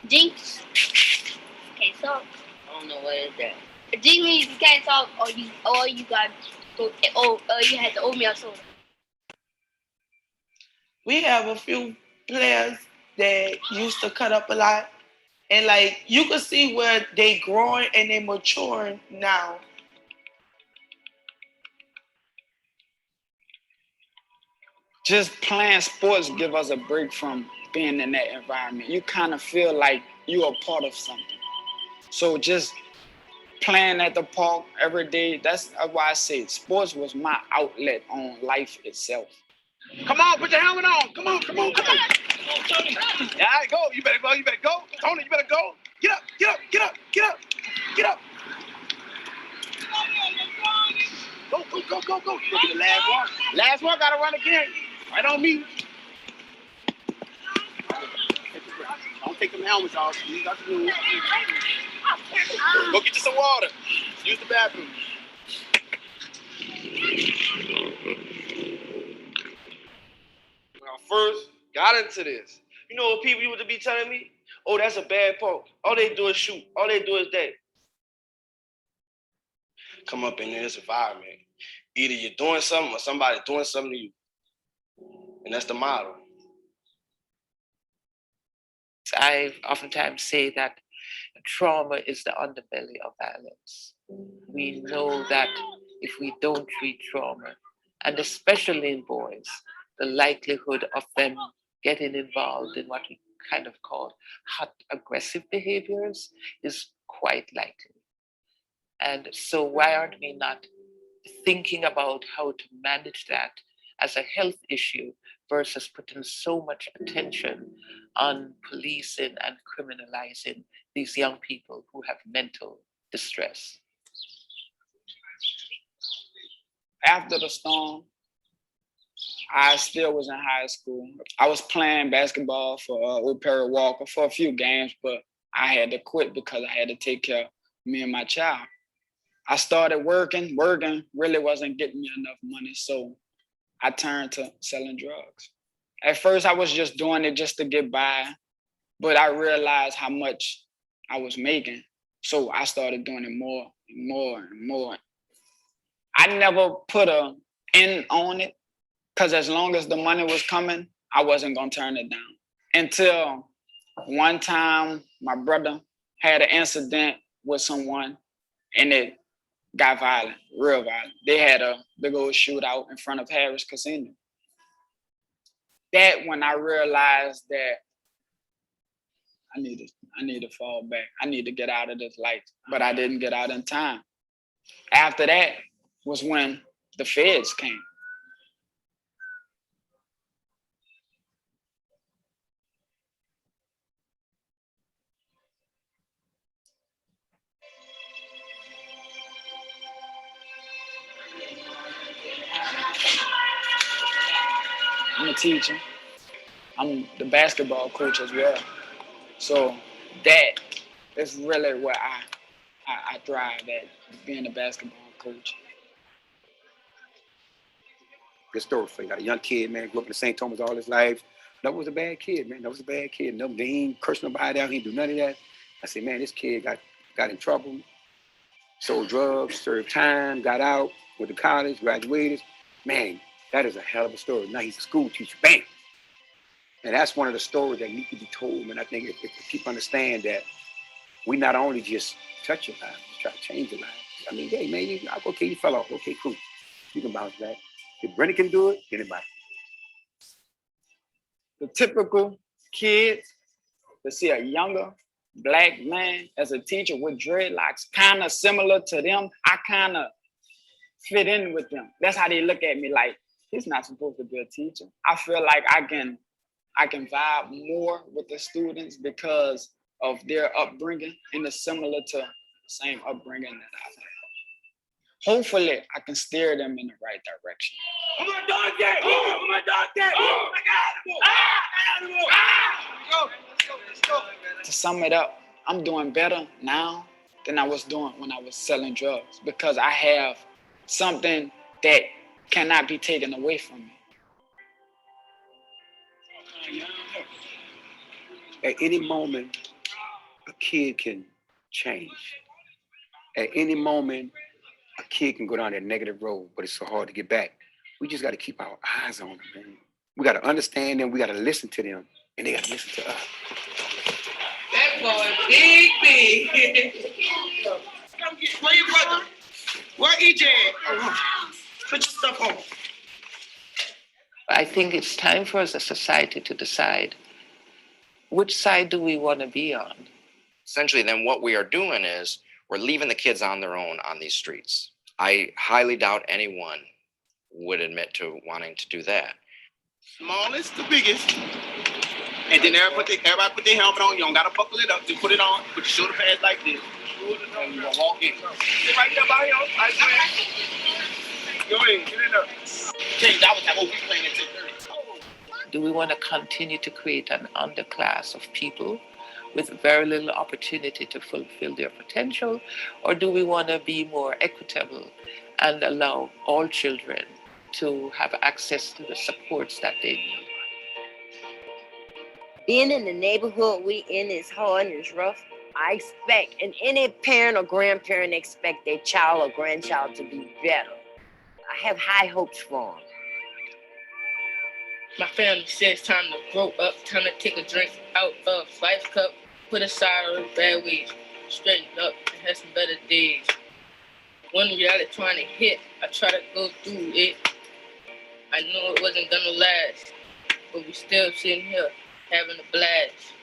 Jinx. Can't talk. I don't know what is that. Jinx means you can't talk, or you got you had the oatmeal soda. We have a few players that used to cut up a lot, and you can see where they growing and they maturing now. Just playing sports give us a break from being in that environment. You kind of feel like you're a part of something. So just playing at the park every day, that's why I say sports was my outlet on life itself. Come on, put your helmet on. Come on. Yeah, go. You better go. Tony, you better go. Get up. Go. You gonna be the last one. Last one gotta run again. Right on me. Don't take them helmets off. You got to move. Go get you some water. Use the bathroom. When I first got into this, you know what people used to be telling me? Oh, that's a bad punk. All they do is shoot. All they do is that. Come up in this environment. Either you're doing something or somebody's doing something to you. And that's the model. I oftentimes say that trauma is the underbelly of violence. We know that if we don't treat trauma, and especially in boys, the likelihood of them getting involved in what we kind of call hot aggressive behaviors is quite likely. And so why aren't we not thinking about how to manage that as a health issue versus putting so much attention on policing and criminalizing these young people who have mental distress? After the storm, I still was in high school. I was playing basketball for with Perry Walker for a few games, but I had to quit because I had to take care of me and my child. I started working really wasn't getting me enough money, so I turned to selling drugs. At first, I was just doing it just to get by, but I realized how much I was making, so I started doing it more and more and more. I never put an end on it, because as long as the money was coming, I wasn't gonna turn it down. Until one time, my brother had an incident with someone, and it got violent, real violent. They had a big old shootout in front of Harris Casino. That when I realized that I need to fall back. I need to get out of this life, but I didn't get out in time. After that was when the feds came. I'm a teacher. I'm the basketball coach as well. So that is really where I thrive at, being a basketball coach. Good story for you. Got a young kid, man, grew up in St. Thomas all his life. That was a bad kid, man. That was a bad kid. No, they ain't curse nobody out. He didn't do none of that. I said, man, this kid got in trouble, sold drugs, served time, got out, went to college, graduated. Man, that is a hell of a story. Now he's a school teacher. Bam! And that's one of the stories that need to be told, man. I think if people understand that we not only just touch your life, we try to change your life. I mean, hey, man, okay, you fell off. Okay, cool. You can bounce back. If Brennan can do it, anybody. The typical kid to see a younger Black man as a teacher with dreadlocks, kind of similar to them, I kind of fit in with them. That's how they look at me, like, he's not supposed to be a teacher. I feel like I can vibe more with the students because of their upbringing, and it's similar to the same upbringing that I've had. Hopefully, I can steer them in the right direction. Oh my dog day! Oh my dog day! Oh my God! Animal! Let's go! To sum it up, I'm doing better now than I was doing when I was selling drugs, because I have something that cannot be taken away from me. At any moment, a kid can change. At any moment, a kid can go down that negative road, but it's so hard to get back. We just got to keep our eyes on them, man. We got to understand them. We got to listen to them, and they got to listen to us. That boy, big. Where your brother? Where EJ? Put your stuff on. I think it's time for us as a society to decide which side do we want to be on. Essentially, then what we are doing is we're leaving the kids on their own on these streets. I highly doubt anyone would admit to wanting to do that. Smallest to biggest. And then everybody put their helmet on. You don't gotta buckle it up. Just put it on. Put your shoulder pads like this. And you gonna walk in. Sit right there by here. Right there. Go ahead. Get in there. Change. That was that whole we playing at 10:30. Do we want to continue to create an underclass of people with very little opportunity to fulfill their potential? Or do we want to be more equitable and allow all children to have access to the supports that they need? Being in the neighborhood we in is hard and it's rough. I expect, and any parent or grandparent expect their child or grandchild to be better. I have high hopes for them. My family said it's time to grow up, time to take a drink out of life's cup, put aside all the bad ways, straighten up, and have some better days. When reality trying to hit, I try to go through it. I knew it wasn't gonna last, but we still sitting here having a blast.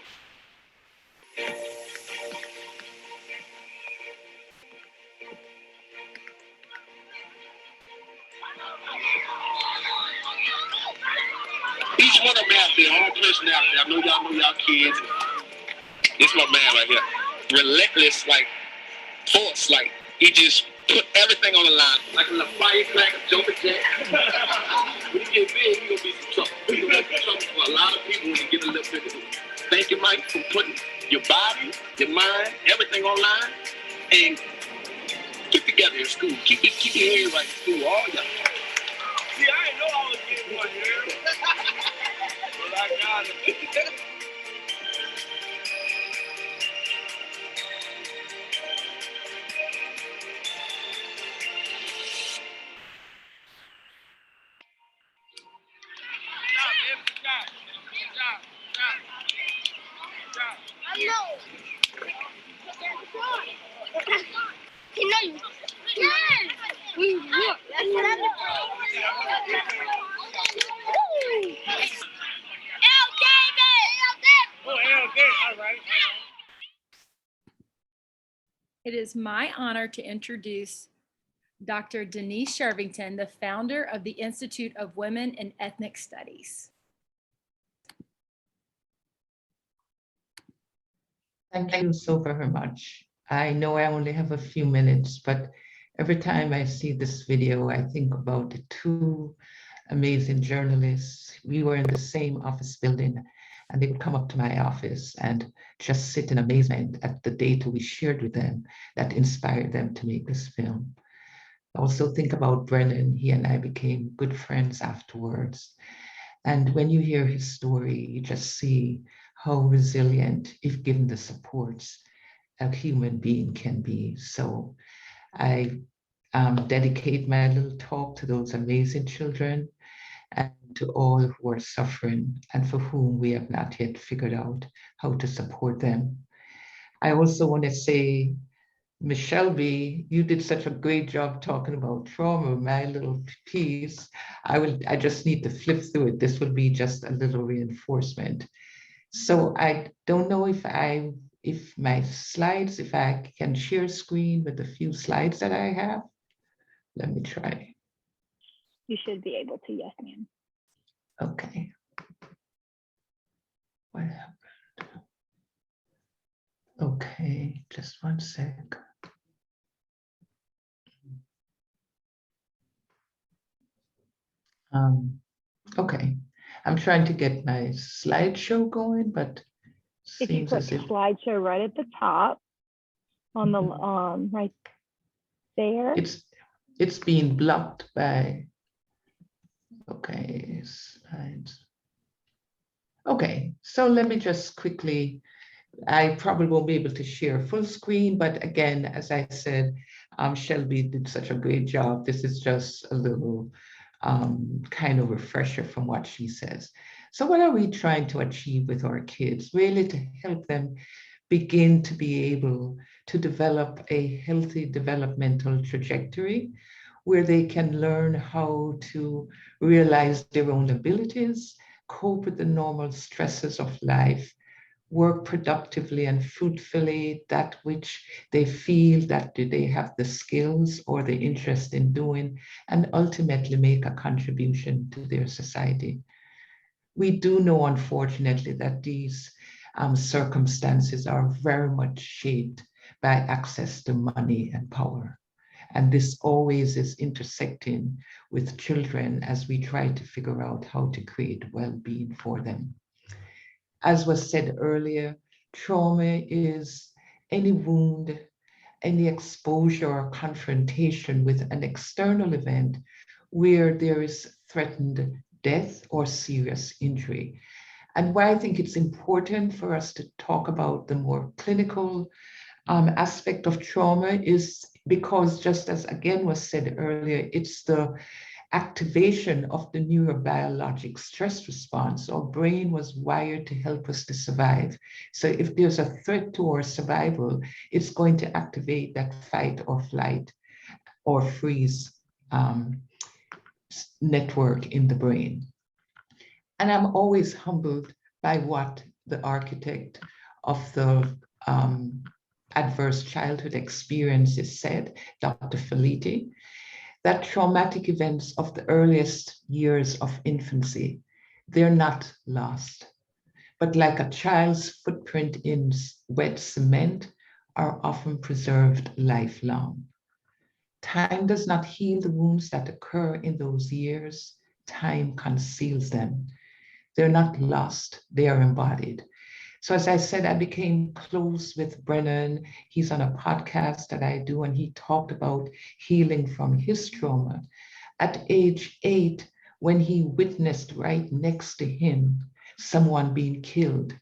Each one of them has their own personality. I know y'all kids. This is my man right here. relentless, like force. Like he just put everything on the line. Like a little firecracker, jumping jack. When you get big, you gonna be some trouble. You gonna be trouble for a lot of people when you get a little bit of it. Thank you, Mike, for putting your body, your mind, everything online, and get together in school. Keep your head right in school, all y'all. See, I didn't know I was getting one here. But I got it. I know. You know you. Yes. We look. That's what I'm It is my honor to introduce Dr. Denise Shervington, the founder of the Institute of Women in Ethnic Studies. Thank you so very much. I know I only have a few minutes, but every time I see this video, I think about the two amazing journalists. We were in the same office building, and they would come up to my office and just sit in amazement at the data we shared with them that inspired them to make this film. I also think about Brennan. He and I became good friends afterwards. And when you hear his story, you just see how resilient, if given the supports, a human being can be. So I dedicate my little talk to those amazing children and to all who are suffering and for whom we have not yet figured out how to support them. I also want to say, Michelle B., you did such a great job talking about trauma, my little piece. I just need to flip through it. This will be just a little reinforcement. So I don't know if my slides, if I can share screen with the few slides that I have. Let me try. You should be able to, yes, ma'am. Okay. What happened? Okay, just one sec. Okay, I'm trying to get my slideshow going, but If you seems put as if slideshow right at the top on the right there. it's being blocked by, okay, slides. Okay, so let me just quickly, I probably won't be able to share full screen, but again, as I said, Shelby did such a great job. This is just a little kind of refresher from what she says. So what are we trying to achieve with our kids? Really to help them begin to be able to develop a healthy developmental trajectory where they can learn how to realize their own abilities, cope with the normal stresses of life, work productively and fruitfully that which they feel that they have the skills or the interest in doing, and ultimately make a contribution to their society. We do know, unfortunately, that these circumstances are very much shaped by access to money and power. And this always is intersecting with children as we try to figure out how to create well-being for them. As was said earlier, trauma is any wound, any exposure or confrontation with an external event where there is threatened death or serious injury. And why I think it's important for us to talk about the more clinical aspect of trauma is because, just as again was said earlier, it's the activation of the neurobiologic stress response. Our brain was wired to help us to survive. So if there's a threat to our survival, it's going to activate that fight or flight or freeze network in the brain. And I'm always humbled by what the architect of the adverse childhood experiences said, Dr. Felitti, that traumatic events of the earliest years of infancy, they're not lost, but like a child's footprint in wet cement are often preserved lifelong. Time does not heal the wounds that occur in those years. Time conceals them. They're not lost, they are embodied. So as I said, I became close with Brennan. He's on a podcast that I do, and he talked about healing from his trauma. At age 8, when he witnessed right next to him someone being killed,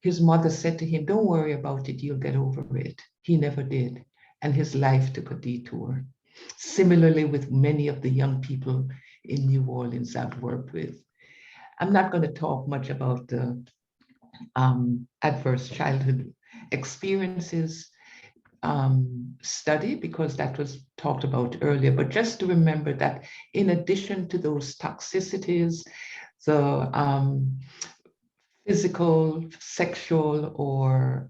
his mother said to him, "Don't worry about it, you'll get over it." He never did, and his life took a detour. Similarly with many of the young people in New Orleans I've worked with. I'm not going to talk much about the adverse childhood experiences study because that was talked about earlier, but just to remember that in addition to those toxicities, the physical, sexual, or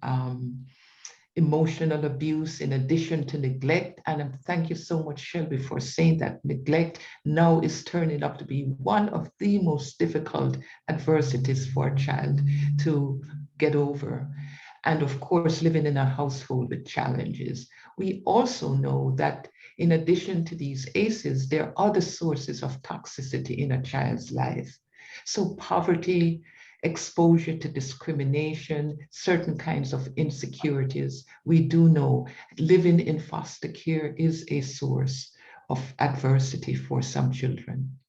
emotional abuse, in addition to neglect. And thank you so much, Shelby, for saying that neglect now is turning up to be one of the most difficult adversities for a child to get over. And of course, living in a household with challenges. We also know that in addition to these ACEs, there are other sources of toxicity in a child's life. So poverty, exposure to discrimination, certain kinds of insecurities. We do know living in foster care is a source of adversity for some children.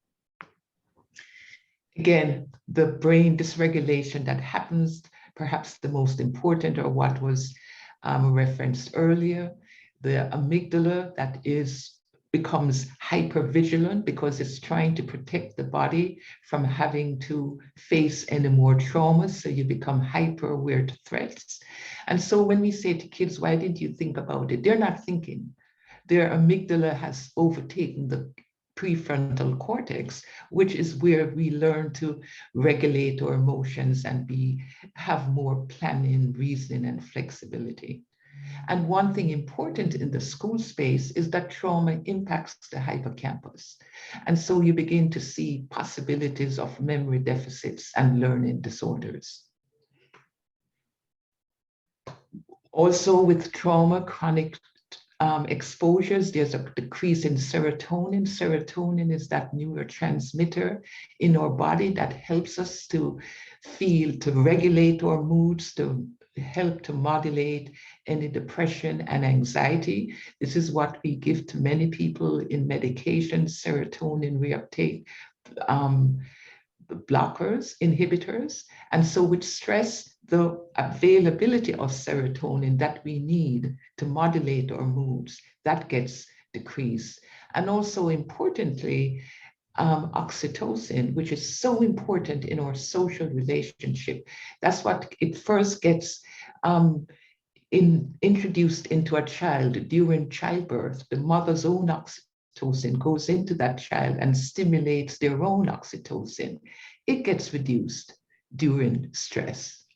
Again, the brain dysregulation that happens, perhaps the most important, or what was referenced earlier, the amygdala that becomes hypervigilant because it's trying to protect the body from having to face any more traumas. So you become hyper aware to threats. And so when we say to kids, why didn't you think about it? They're not thinking. Their amygdala has overtaken the prefrontal cortex, which is where we learn to regulate our emotions and have more planning, reasoning, and flexibility. And one thing important in the school space is that trauma impacts the hippocampus. And so you begin to see possibilities of memory deficits and learning disorders. Also with trauma, chronic exposures, there's a decrease in serotonin. Serotonin is that neurotransmitter in our body that helps us to regulate our moods, to help to modulate any depression and anxiety. This is what we give to many people in medication, serotonin reuptake blockers, inhibitors. And so with stress, the availability of serotonin that we need to modulate our moods, that gets decreased. And also importantly, oxytocin, which is so important in our social relationship. That's what it first gets introduced into a child during childbirth. The mother's own oxytocin goes into that child and stimulates their own oxytocin. It gets reduced during stress.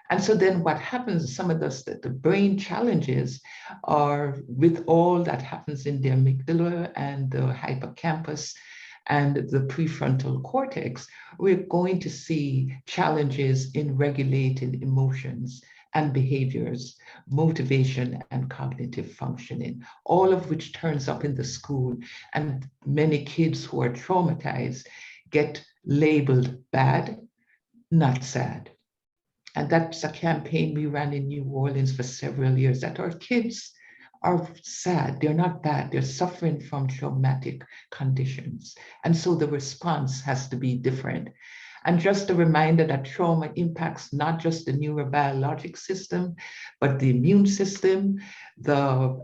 And so then what happens, some of the brain challenges are with all that happens in the amygdala and the hippocampus and the prefrontal cortex, we're going to see challenges in regulating emotions and behaviors, motivation and cognitive functioning, all of which turns up in the school. And many kids who are traumatized get labeled bad, not sad. And that's a campaign we ran in New Orleans for several years, that our kids are sad, they're not bad, they're suffering from traumatic conditions. And so the response has to be different. And just a reminder that trauma impacts not just the neurobiologic system, but the immune system, the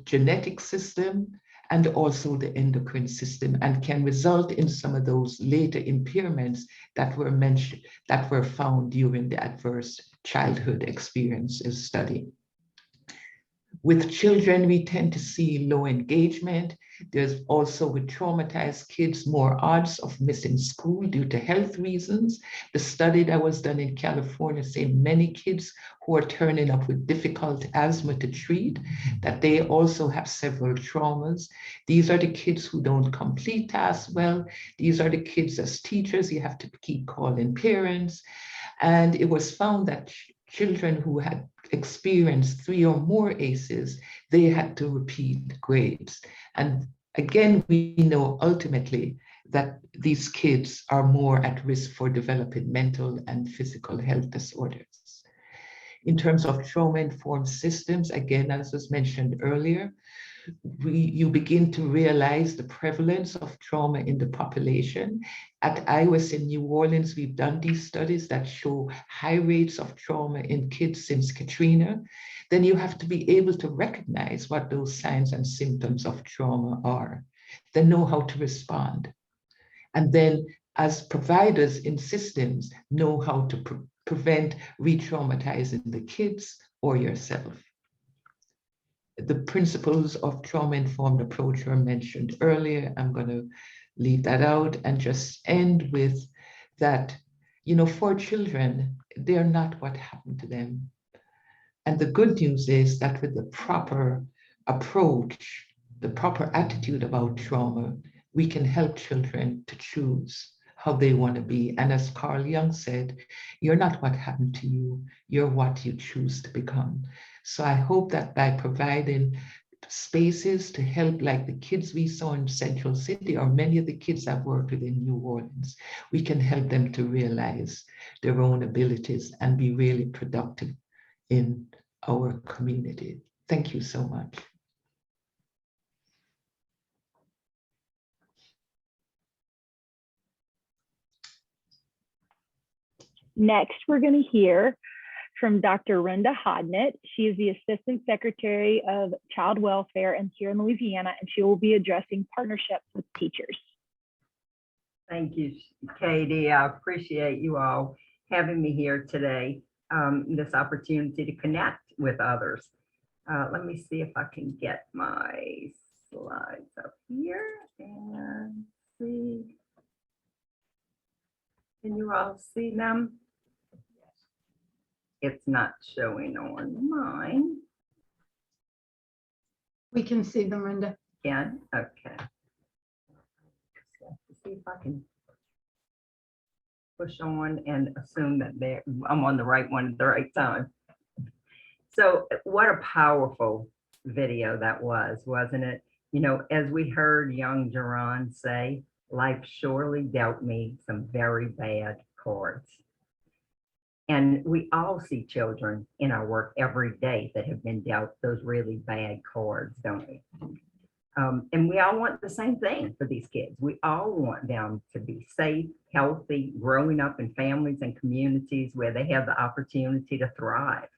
genetic system, and also the endocrine system, and can result in some of those later impairments that were mentioned, that were found during the adverse childhood experiences study. With children, we tend to see low engagement. There's also with traumatized kids more odds of missing school due to health reasons. The study that was done in California said many kids who are turning up with difficult asthma to treat, that they also have several traumas. These are the kids who don't complete tasks well. These are the kids as teachers, you have to keep calling parents. And it was found that children who had experienced 3 or more ACEs, they had to repeat grades. And again, we know ultimately that these kids are more at risk for developing mental and physical health disorders. In terms of trauma-informed systems, again, as was mentioned earlier, you begin to realize the prevalence of trauma in the population. At IWES in New Orleans, we've done these studies that show high rates of trauma in kids since Katrina. Then you have to be able to recognize what those signs and symptoms of trauma are, then know how to respond. And then as providers in systems, know how to prevent re-traumatizing the kids or yourself. The principles of trauma-informed approach were mentioned earlier. I'm going to leave that out and just end with that, you know, for children, they're not what happened to them. And the good news is that with the proper approach, the proper attitude about trauma, we can help children to choose how they want to be. And as Carl Jung said, you're not what happened to you, you're what you choose to become. So I hope that by providing spaces to help, like the kids we saw in Central City, or many of the kids I've worked with in New Orleans, we can help them to realize their own abilities and be really productive in our community. Thank you so much. Next, we're going to hear from Dr. Rhonda Hodnett. She is the Assistant Secretary of Child Welfare and here in Louisiana, and she will be addressing partnerships with teachers. Thank you, Katie. I appreciate you all having me here today, this opportunity to connect with others. Let me see if I can get my slides up here and see. Can you all see them? It's not showing on mine. We can see them, Rhonda. Yeah, okay. Let's see if I can push on and assume that I'm on the right one at the right time. So what a powerful video that was, wasn't it? You know, as we heard young Jerron say, life surely dealt me some very bad cards. And we all see children in our work every day that have been dealt those really bad cards, don't we? And we all want the same thing for these kids. We all want them to be safe, healthy, growing up in families and communities where they have the opportunity to thrive.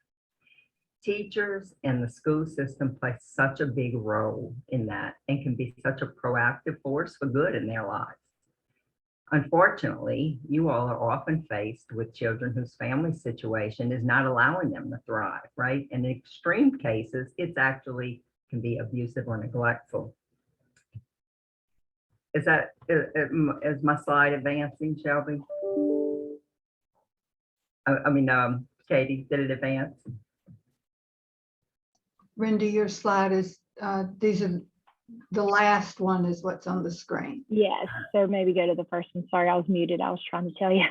Teachers and the school system play such a big role in that and can be such a proactive force for good in their lives. Unfortunately, you all are often faced with children whose family situation is not allowing them to thrive, right? And in extreme cases, it's actually can be abusive or neglectful. Is my slide advancing, Shelby? Katie, did it advance? Rhonda, your slide is, these are, the last one is what's on the screen. Yes, so maybe go to the first one. Sorry, I was muted. I was trying to tell you.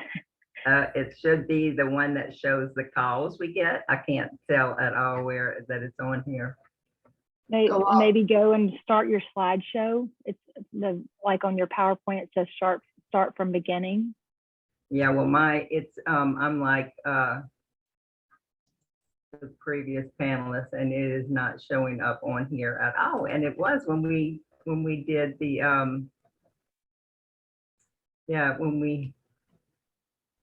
It should be the one that shows the calls we get. I can't tell at all where that it's on here. Maybe go and start your slideshow. It's like on your PowerPoint, it says start from beginning. Yeah, well, I'm like the previous panelist, and it is not showing up on here at all. And it was when we did the when we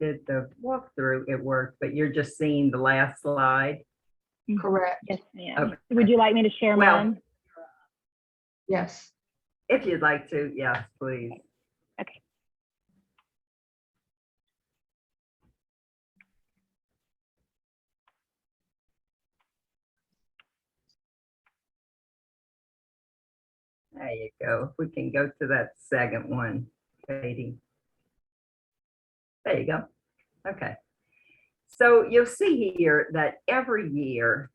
did the walkthrough, it worked, but you're just seeing the last slide. Correct. Yes, ma'am. Okay. Would you like me to share mine? Yes. If you'd like to, yes, please. Okay. There you go. If we can go to that second one, Katie. There you go. Okay. So you'll see here that every year,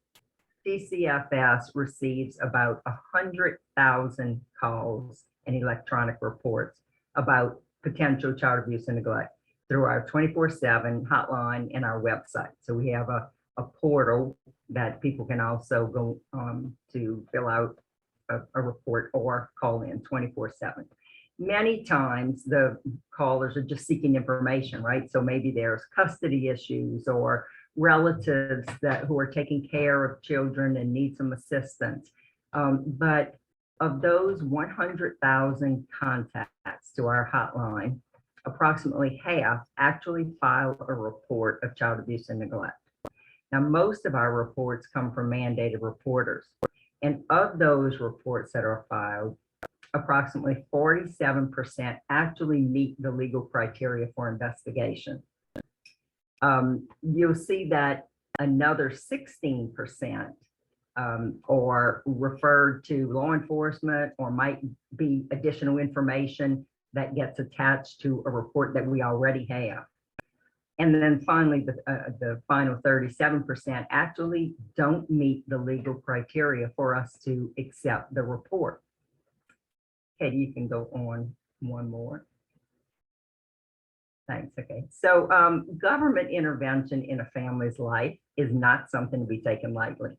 DCFS receives about 100,000 calls and electronic reports about potential child abuse and neglect through our 24/7 hotline and our website. So we have a a portal that people can also go to fill out a report or call in 24/7. Many times the callers are just seeking information, right? So maybe there's custody issues or relatives who are taking care of children and need some assistance. But of those 100,000 contacts to our hotline, approximately half actually file a report of child abuse and neglect. Now, most of our reports come from mandated reporters. And of those reports that are filed, approximately 47% actually meet the legal criteria for investigation. You'll see that another 16% are referred to law enforcement or might be additional information that gets attached to a report that we already have. And then finally, the final 37% actually don't meet the legal criteria for us to accept the report. Katie, you can go on one more. Thanks. Okay. So government intervention in a family's life is not something to be taken lightly,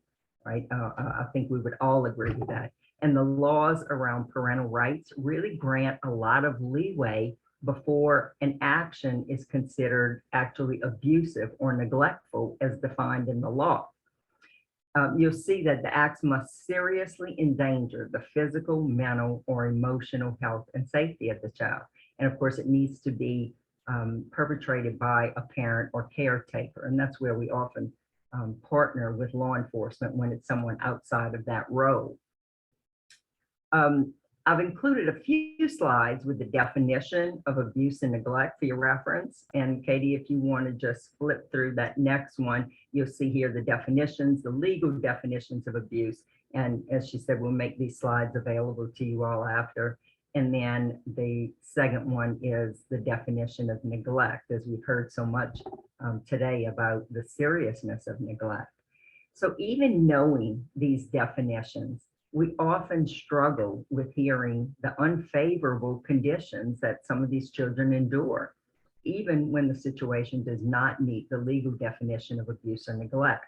right? I think we would all agree with that. And the laws around parental rights really grant a lot of leeway before an action is considered actually abusive or neglectful as defined in the law. You'll see that the acts must seriously endanger the physical, mental, or emotional health and safety of the child. And of course, it needs to be perpetrated by a parent or caretaker. And that's where we often partner with law enforcement when it's someone outside of that role. I've included a few slides with the definition of abuse and neglect for your reference. And Katie, if you want to just flip through that next one, you'll see here the definitions, the legal definitions of abuse. And as she said, we'll make these slides available to you all after. And then the second one is the definition of neglect, as we've heard so much today about the seriousness of neglect. So even knowing these definitions, we often struggle with hearing the unfavorable conditions that some of these children endure, even when the situation does not meet the legal definition of abuse or neglect.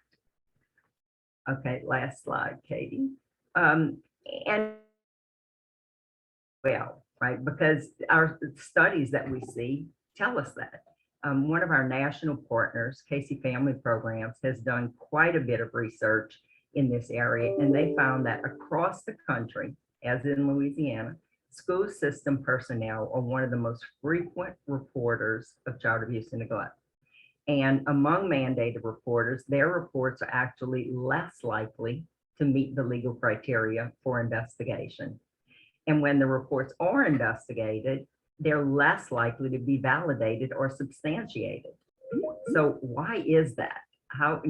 Okay, last slide, Katie. And well, right, because our studies that we see tell us that. One of our national partners, Casey Family Programs, has done quite a bit of research in this area, and they found that across the country, as in Louisiana, school system personnel are one of the most frequent reporters of child abuse and neglect. And among mandated reporters, their reports are actually less likely to meet the legal criteria for investigation. And when the reports are investigated, they're less likely to be validated or substantiated. So why is that? How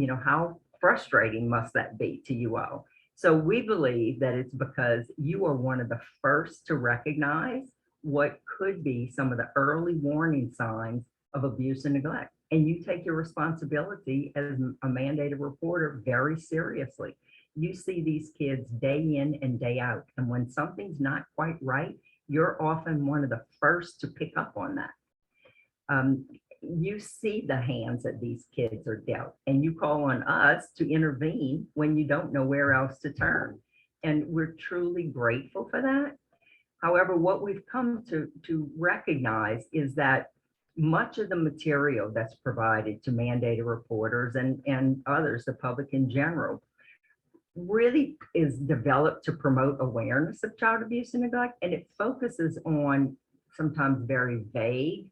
frustrating must that be to you all? So we believe that it's because you are one of the first to recognize what could be some of the early warning signs of abuse and neglect. And you take your responsibility as a mandated reporter very seriously. You see these kids day in and day out. And when something's not quite right, you're often one of the first to pick up on that. You see the hands that these kids are dealt, and you call on us to intervene when you don't know where else to turn. And we're truly grateful for that. However, what we've come to recognize is that much of the material that's provided to mandated reporters and others, the public in general, really is developed to promote awareness of child abuse and neglect, and it focuses on sometimes very vague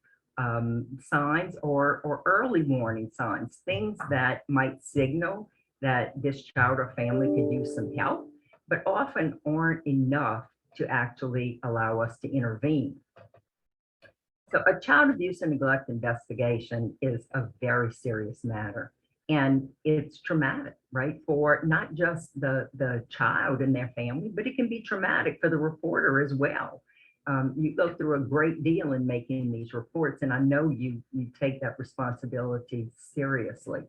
signs or early warning signs, things that might signal that this child or family could use some help, but often aren't enough to actually allow us to intervene. So a child abuse and neglect investigation is a very serious matter. And it's traumatic, right? For not just the child and their family, but it can be traumatic for the reporter as well. You go through a great deal in making these reports, and I know you take that responsibility seriously.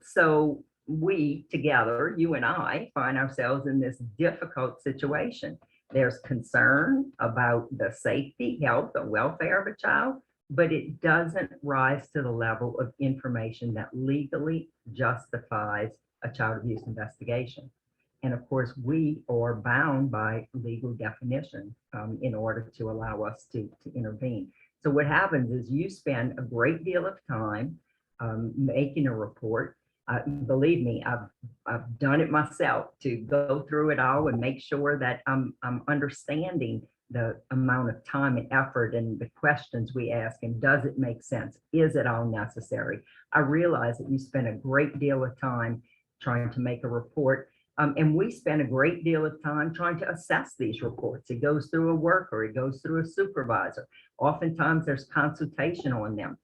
So we together, you and I, find ourselves in this difficult situation. There's concern about the safety, health, or welfare of a child, but it doesn't rise to the level of information that legally justifies a child abuse investigation. And of course, we are bound by legal definition in order to allow us to intervene. So what happens is you spend a great deal of time making a report. Believe me, I've done it myself to go through it all and make sure that I'm understanding the amount of time and effort and the questions we ask, and does it make sense? Is it all necessary? I realize that you spend a great deal of time trying to make a report. And we spend a great deal of time trying to assess these reports. It goes through a worker, it goes through a supervisor. Oftentimes there's consultation on them.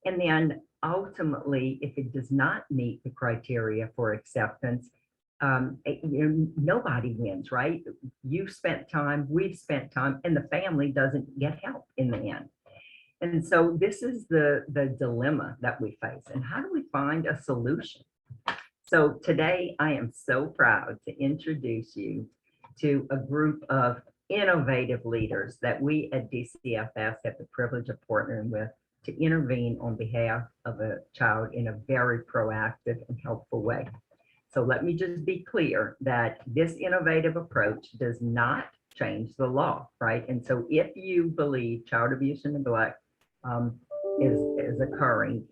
And then ultimately, if it does not meet the criteria for acceptance, nobody wins, right? You've spent time, we've spent time, and the family doesn't get help in the end. And so this is the dilemma that we face. And how do we find a solution? So today I am so proud to introduce you to a group of innovative leaders that we at DCFS have the privilege of partnering with to intervene on behalf of a child in a very proactive and helpful way. So let me just be clear that this innovative approach does not change the law, right? And so if you believe child abuse and neglect is occurring,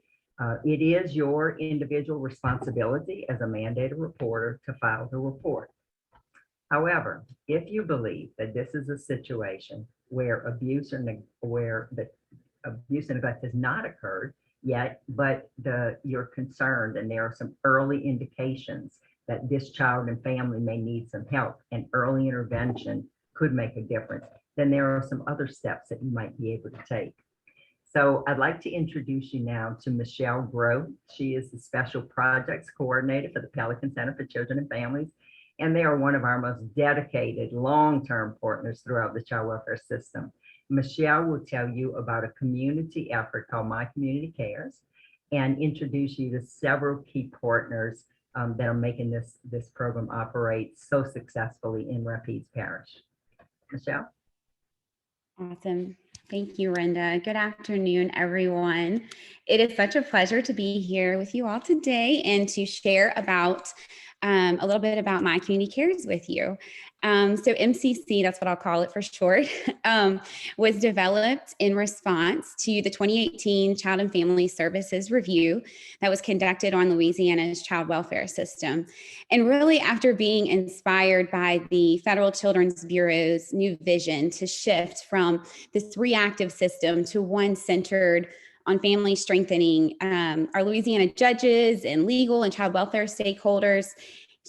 it is your individual responsibility as a mandated reporter to file the report. However, if you believe that this is a situation where abuse and neglect has not occurred yet, but you're concerned and there are some early indications that this child and family may need some help and early intervention could make a difference, then there are some other steps that you might be able to take. So I'd like to introduce you now to Michelle Groh. She is the Special Projects Coordinator for the Pelican Center for Children and Families, and they are one of our most dedicated long-term partners throughout the child welfare system. Michelle will tell you about a community effort called My Community Cares and introduce you to several key partners that are making this program operate so successfully in Rapides Parish. Michelle? Awesome. Thank you, Renda. Good afternoon, everyone. It is such a pleasure to be here with you all today and to share about a little bit about My Community Cares with you. So MCC, that's what I'll call it for short, was developed in response to the 2018 Child and Family Services Review that was conducted on Louisiana's child welfare system. And really after being inspired by the Federal Children's Bureau's new vision to shift from this reactive system to one centered on family strengthening, our Louisiana judges and legal and child welfare stakeholders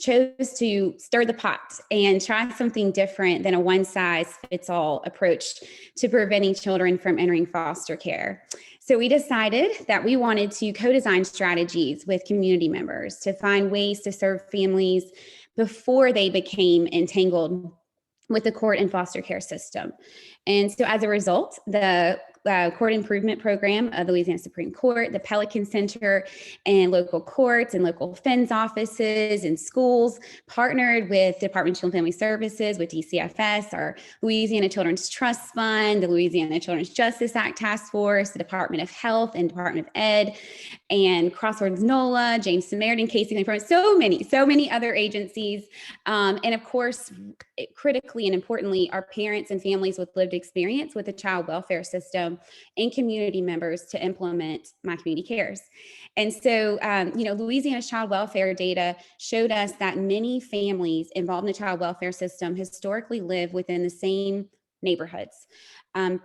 chose to stir the pot and try something different than a one-size-fits-all approach to preventing children from entering foster care. So we decided that we wanted to co-design strategies with community members to find ways to serve families before they became entangled with the court and foster care system. And so as a result, the Court Improvement Program of the Louisiana Supreme Court, the Pelican Center, and local courts and local FENS offices and schools partnered with Department of Children and Family Services, with DCFS, our Louisiana Children's Trust Fund, the Louisiana Children's Justice Act Task Force, the Department of Health and Department of Ed, and Crossroads NOLA, James Samaritan, Casey, so many other agencies. And of course, critically and importantly, our parents and families with lived experience with the child welfare system and community members to implement My Community Cares. And so, Louisiana's child welfare data showed us that many families involved in the child welfare system historically live within the same neighborhoods.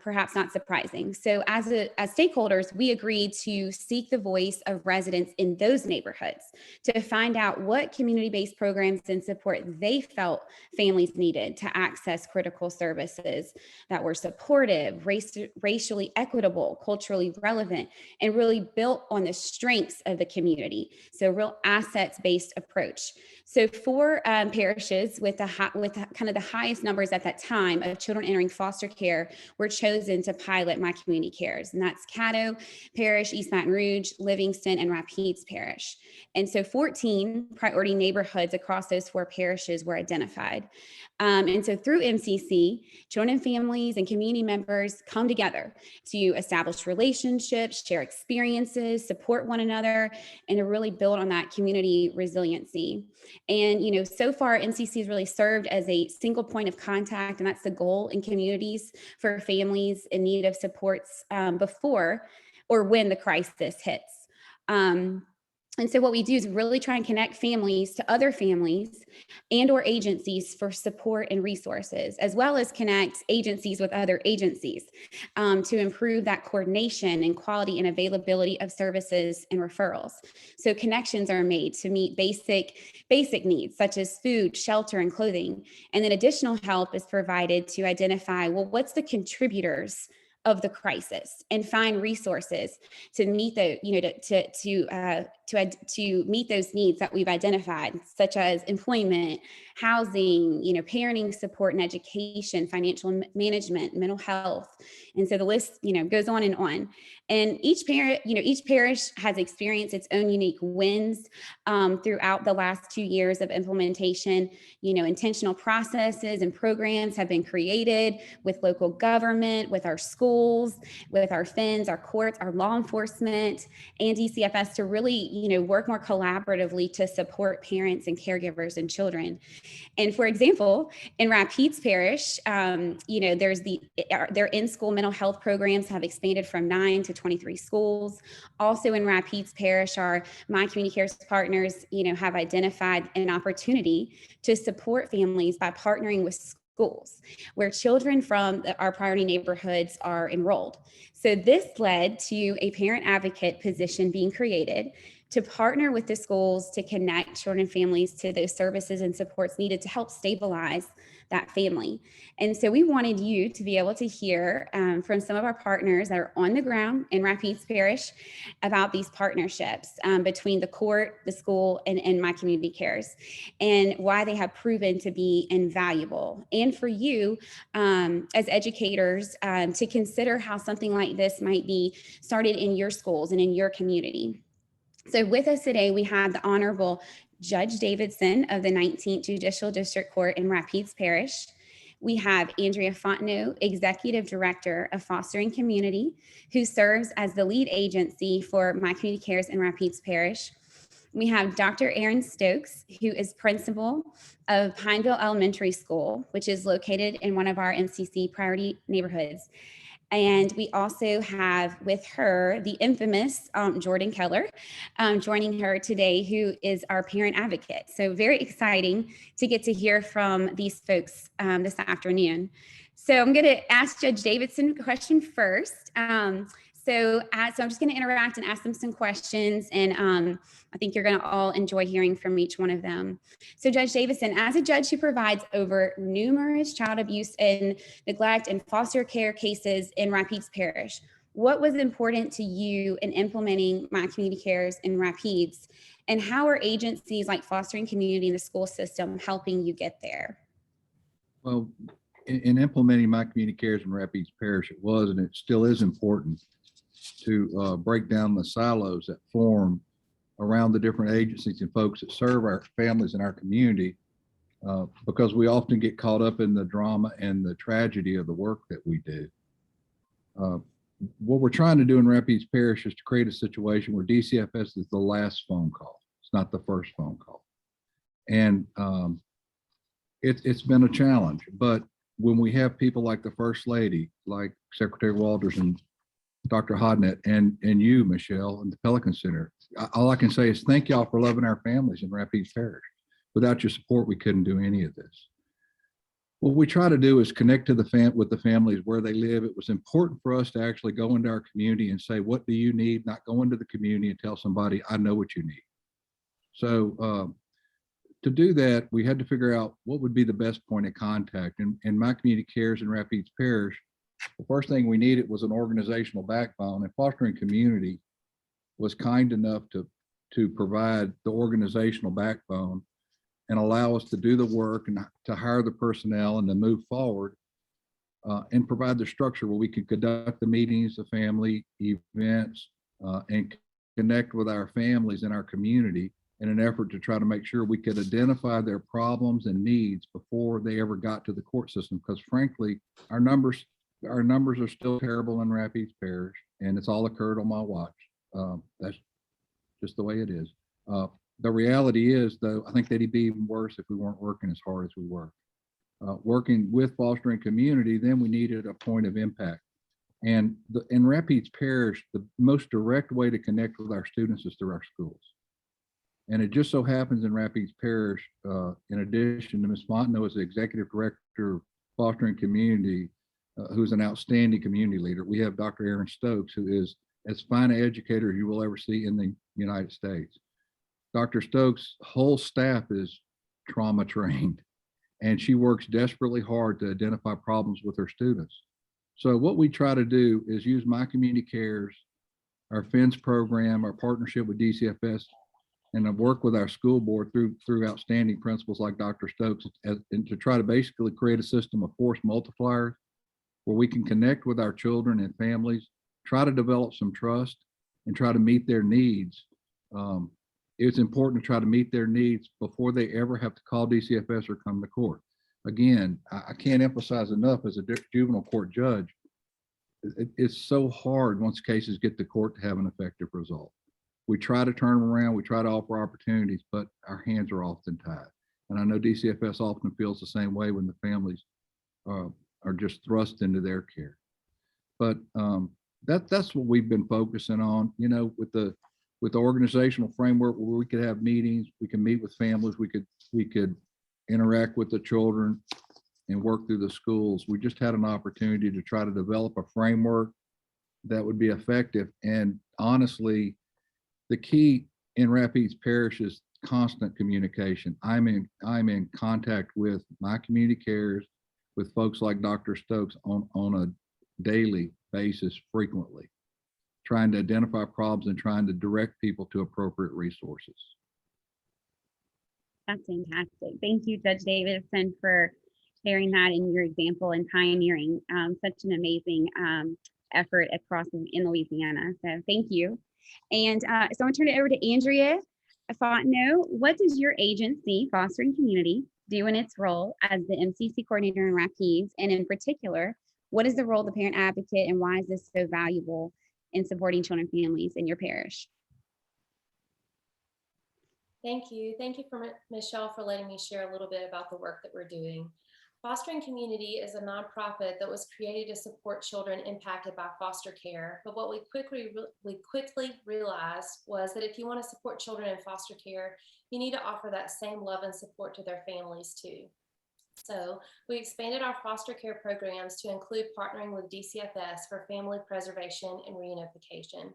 Perhaps not surprising. So as stakeholders, we agreed to seek the voice of residents in those neighborhoods to find out what community-based programs and support they felt families needed to access critical services that were supportive, racially equitable, culturally relevant, and really built on the strengths of the community. So real assets-based approach. So for parishes with kind of the highest numbers at that time of children entering during foster care were chosen to pilot My Community Cares, and that's Caddo Parish, East Baton Rouge, Livingston, and Rapides Parish. And so 14 priority neighborhoods across those 4 parishes were identified. And so through MCC, children and families and community members come together to establish relationships, share experiences, support one another, and to really build on that community resiliency. And, so far MCC has really served as a single point of contact, and that's the goal in communities for families in need of supports before or when the crisis hits. And so what we do is really try and connect families to other families and or agencies for support and resources, as well as connect agencies with other agencies to improve that coordination and quality and availability of services and referrals. So connections are made to meet basic needs such as food, shelter, and clothing. And then additional help is provided to identify, well, what's the contributors of the crisis, and find resources to meet the, to meet those needs that we've identified, such as employment, housing, parenting support and education, financial management, mental health. And so the list, goes on and on. And each parish has experienced its own unique wins throughout the last 2 years of implementation. Intentional processes and programs have been created with local government, with our schools, with our FINs, our courts, our law enforcement, and DCFS to really, work more collaboratively to support parents and caregivers and children. And for example, in Rapides Parish, there's their in-school mental health programs have expanded from 9 to 23 schools. Also in Rapides Parish, our My Community Cares partners, have identified an opportunity to support families by partnering with schools where children from our priority neighborhoods are enrolled. So this led to a parent advocate position being created to partner with the schools to connect children and families to those services and supports needed to help stabilize that family. And so we wanted you to be able to hear from some of our partners that are on the ground in Rapides Parish about these partnerships between the court, the school, and My Community Cares, and why they have proven to be invaluable. And for you as educators to consider how something like this might be started in your schools and in your community. So with us today, we have the Honorable Judge Davidson of the 19th Judicial District Court in Rapides Parish. We have Andrea Fontenot, Executive Director of Fostering Community, who serves as the lead agency for My Community Cares in Rapides Parish. We have Dr. Aaron Stokes, who is principal of Pineville Elementary School, which is located in one of our MCC priority neighborhoods. And we also have with her the infamous Jordan Keller joining her today, who is our parent advocate. So very exciting to get to hear from these folks this afternoon. So I'm going to ask Judge Davidson a question first. So I'm just going to interact and ask them some questions, and I think you're going to all enjoy hearing from each one of them. So Judge Davidson, as a judge who provides over numerous child abuse and neglect and foster care cases in Rapides Parish, what was important to you in implementing My Community Cares in Rapides, and how are agencies like Fostering Community and the school system helping you get there? Well, in implementing My Community Cares in Rapides Parish, it was and it still is important to break down the silos that form around the different agencies and folks that serve our families in our community, because we often get caught up in the drama and the tragedy of the work that we do. What we're trying to do in Rapides Parish is to create a situation where DCFS is the last phone call. It's not the first phone call. And it's been a challenge, but when we have people like the First Lady, like Secretary Walters and Dr. Hodnett and you, Michelle, and the Pelican Center, all I can say is thank y'all for loving our families in Rapides Parish. Without your support, we couldn't do any of this. What we try to do is connect to with the families where they live. It was important for us to actually go into our community and say, what do you need? Not go into the community and tell somebody, I know what you need. So to do that, we had to figure out what would be the best point of contact. And My Community Cares in Rapides Parish, the first thing we needed was an organizational backbone, and Fostering Community was kind enough to provide the organizational backbone and allow us to do the work and to hire the personnel and to move forward. and provide the structure where we can conduct the meetings, the family events, and connect with our families in our community in an effort to try to make sure we could identify their problems and needs before they ever got to the court system. Because frankly, our numbers are still terrible in Rapides Parish, and it's all occurred on my watch. That's just the way it is. The reality is, though, I think that it'd be even worse if we weren't working as hard as we were. Working with fostering community, then we needed a point of impact. And in Rapides Parish, the most direct way to connect with our students is through our schools. And it just so happens in Rapides Parish, in addition to Ms. Fontenot as the Executive Director of Fostering Community, who's an outstanding community leader, we have Dr. Erin Stokes, who is as fine an educator as you will ever see in the United States. Dr. Stokes' whole staff is trauma trained, and she works desperately hard to identify problems with her students. So what we try to do is use My Community Cares, our FINS program, our partnership with DCFS, and work with our school board through outstanding principals like Dr. Stokes, and to try to basically create a system of force multipliers where we can connect with our children and families, try to develop some trust, and try to meet their needs. It's important to try to meet their needs before they ever have to call DCFS or come to court. Again, I can't emphasize enough as a juvenile court judge, it's so hard once cases get to court to have an effective result. We try to turn them around, we try to offer opportunities, but our hands are often tied. And I know DCFS often feels the same way when the families are just thrust into their care. But that's what we've been focusing on, you know, with the organizational framework where we could have meetings, we can meet with families, we could interact with the children and work through the schools. We just had an opportunity to try to develop a framework that would be effective. And honestly, the key in Rapides Parish is constant communication. I'm in contact with My Community Cares, with folks like Dr. Stokes on a daily basis frequently, trying to identify problems and trying to direct people to appropriate resources. That's fantastic. Thank you, Judge Davidson, for sharing that in your example and pioneering such an amazing effort across in Louisiana. So thank you. And so I'm going to turn it over to Andrea Fontenot. What does your agency, Fostering Community, do in its role as the MCC coordinator in Rapides? And in particular, what is the role of the parent advocate, and why is this so valuable in supporting children and families in your parish? Thank you. Thank you, Michelle, for letting me share a little bit about the work that we're doing. Fostering Community is a nonprofit that was created to support children impacted by foster care. But what we quickly realized was that if you want to support children in foster care, you need to offer that same love and support to their families too. So we expanded our foster care programs to include partnering with DCFS for family preservation and reunification.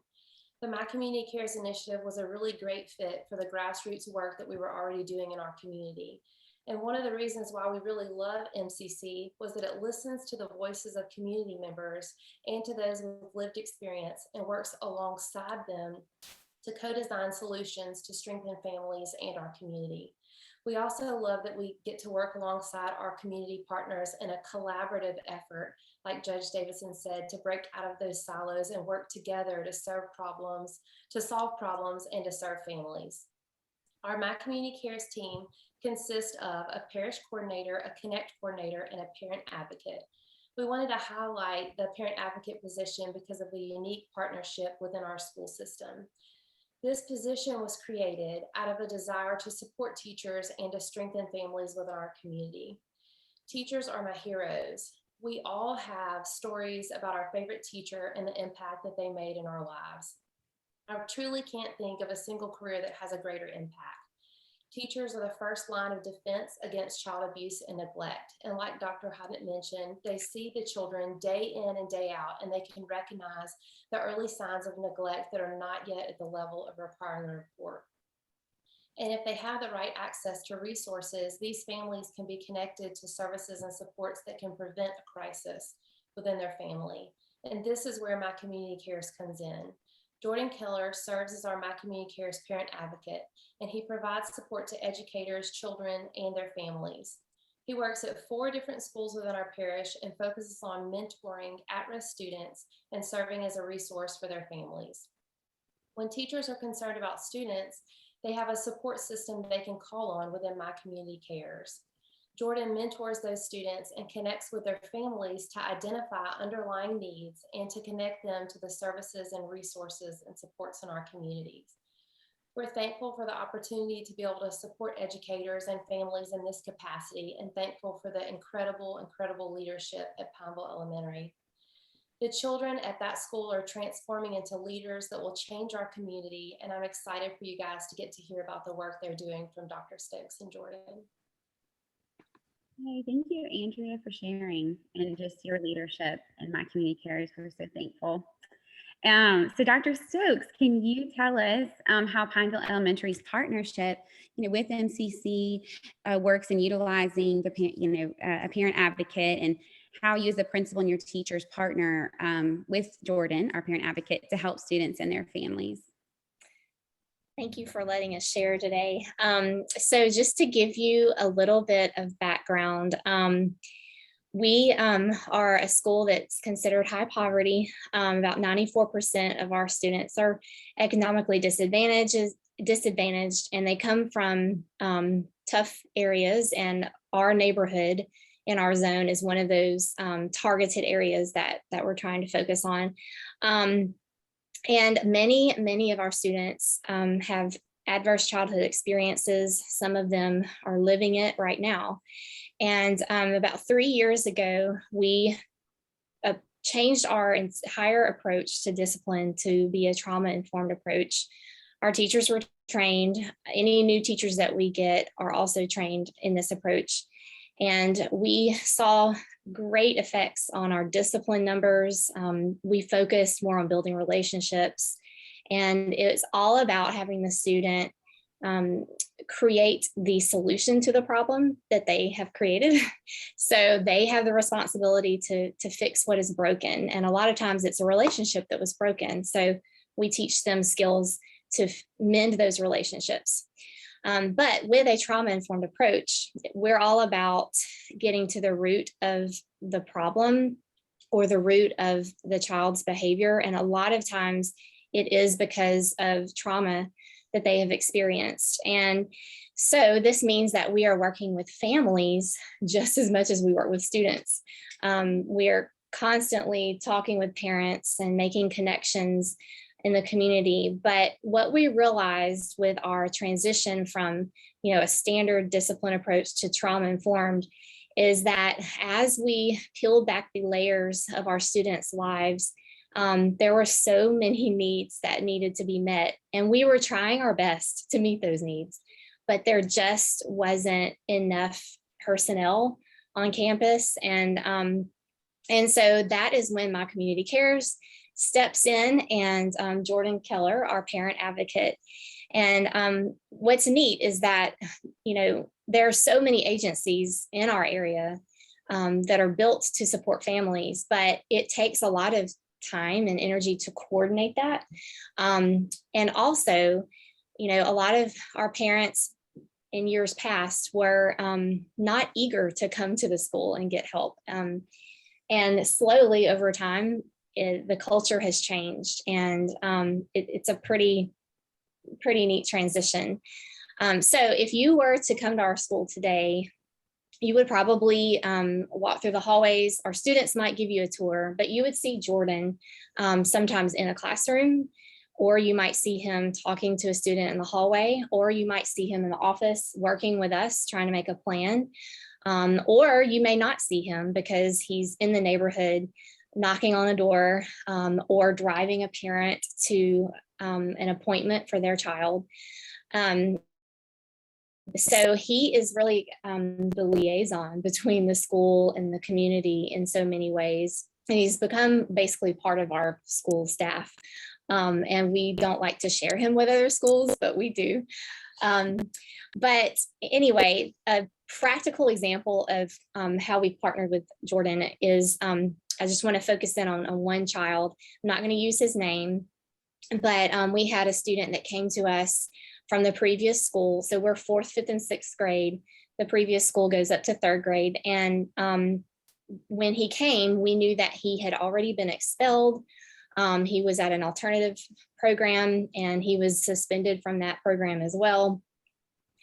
The My Community Cares initiative was a really great fit for the grassroots work that we were already doing in our community. And one of the reasons why we really love MCC was that it listens to the voices of community members and to those with lived experience and works alongside them to co-design solutions to strengthen families and our community. We also love that we get to work alongside our community partners in a collaborative effort, like Judge Davidson said, to break out of those silos and work together to solve problems, and to serve families. Our My Community Cares team consists of a parish coordinator, a connect coordinator, and a parent advocate. We wanted to highlight the parent advocate position because of the unique partnership within our school system. This position was created out of a desire to support teachers and to strengthen families within our community. Teachers are my heroes. We all have stories about our favorite teacher and the impact that they made in our lives. I truly can't think of a single career that has a greater impact. Teachers are the first line of defense against child abuse and neglect. And like Dr. Hodnett mentioned, they see the children day in and day out, and they can recognize the early signs of neglect that are not yet at the level of requiring a report. And if they have the right access to resources, these families can be connected to services and supports that can prevent a crisis within their family. And this is where My Community Cares comes in. Jordan Keller serves as our My Community Cares parent advocate, and he provides support to educators, children, and their families. He works at 4 different schools within our parish and focuses on mentoring at-risk students and serving as a resource for their families. When teachers are concerned about students, they have a support system they can call on within My Community Cares. Jordan mentors those students and connects with their families to identify underlying needs and to connect them to the services and resources and supports in our communities. We're thankful for the opportunity to be able to support educators and families in this capacity, and thankful for the incredible leadership at Pineville Elementary. The children at that school are transforming into leaders that will change our community, and I'm excited for you guys to get to hear about the work they're doing from Dr. Stokes and Jordan. Hey, thank you, Andrea, for sharing and just your leadership in My Community Cares. We're so thankful. So Dr. Stokes, can you tell us how Pineville Elementary's partnership, with MCC works in utilizing the, a parent advocate, and how you as a principal and your teachers partner with Jordan, our parent advocate, to help students and their families? Thank you for letting us share today. So just to give you a little bit of background, we are a school that's considered high poverty. About 94% of our students are economically disadvantaged, and they come from tough areas, and our neighborhood in our zone is one of those targeted areas that we're trying to focus on. And many of our students have adverse childhood experiences. Some of them are living it right now. And about 3 years ago, we changed our entire approach to discipline to be a trauma-informed approach. Our teachers were trained. Any new teachers that we get are also trained in this approach. And we saw great effects on our discipline numbers. We focused more on building relationships. And it's all about having the student create the solution to the problem that they have created. So they have the responsibility to fix what is broken. And a lot of times it's a relationship that was broken. So we teach them skills to mend those relationships. But with a trauma-informed approach, we're all about getting to the root of the problem or the root of the child's behavior. And a lot of times it is because of trauma that they have experienced. And so this means that we are working with families just as much as we work with students. We are constantly talking with parents and making connections in the community. But what we realized with our transition from, a standard discipline approach to trauma-informed is that as we peeled back the layers of our students' lives, there were so many needs that needed to be met. And we were trying our best to meet those needs, but there just wasn't enough personnel on campus. And so that is when My Community Cares steps in, and Jordan Keller, our parent advocate. And what's neat is that, there are so many agencies in our area that are built to support families, but it takes a lot of time and energy to coordinate that. And also, a lot of our parents in years past were not eager to come to the school and get help. And slowly over time, the culture has changed, and it's a pretty neat transition. So if you were to come to our school today, you would probably walk through the hallways. Our students might give you a tour, but you would see Jordan sometimes in a classroom, or you might see him talking to a student in the hallway, or you might see him in the office working with us, trying to make a plan. Or you may not see him because he's in the neighborhood knocking on a door, or driving a parent to an appointment for their child. So he is really the liaison between the school and the community in so many ways. And he's become basically part of our school staff. And we don't like to share him with other schools, but we do. But anyway, a practical example of how we partnered with Jordan is, I just want to focus in on one child. I'm not going to use his name, but we had a student that came to us from the previous school. So we're 4th, 5th, and 6th grade. the previous school goes up to 3rd grade. And when he came, we knew that he had already been expelled. He was at an alternative program and he was suspended from that program as well.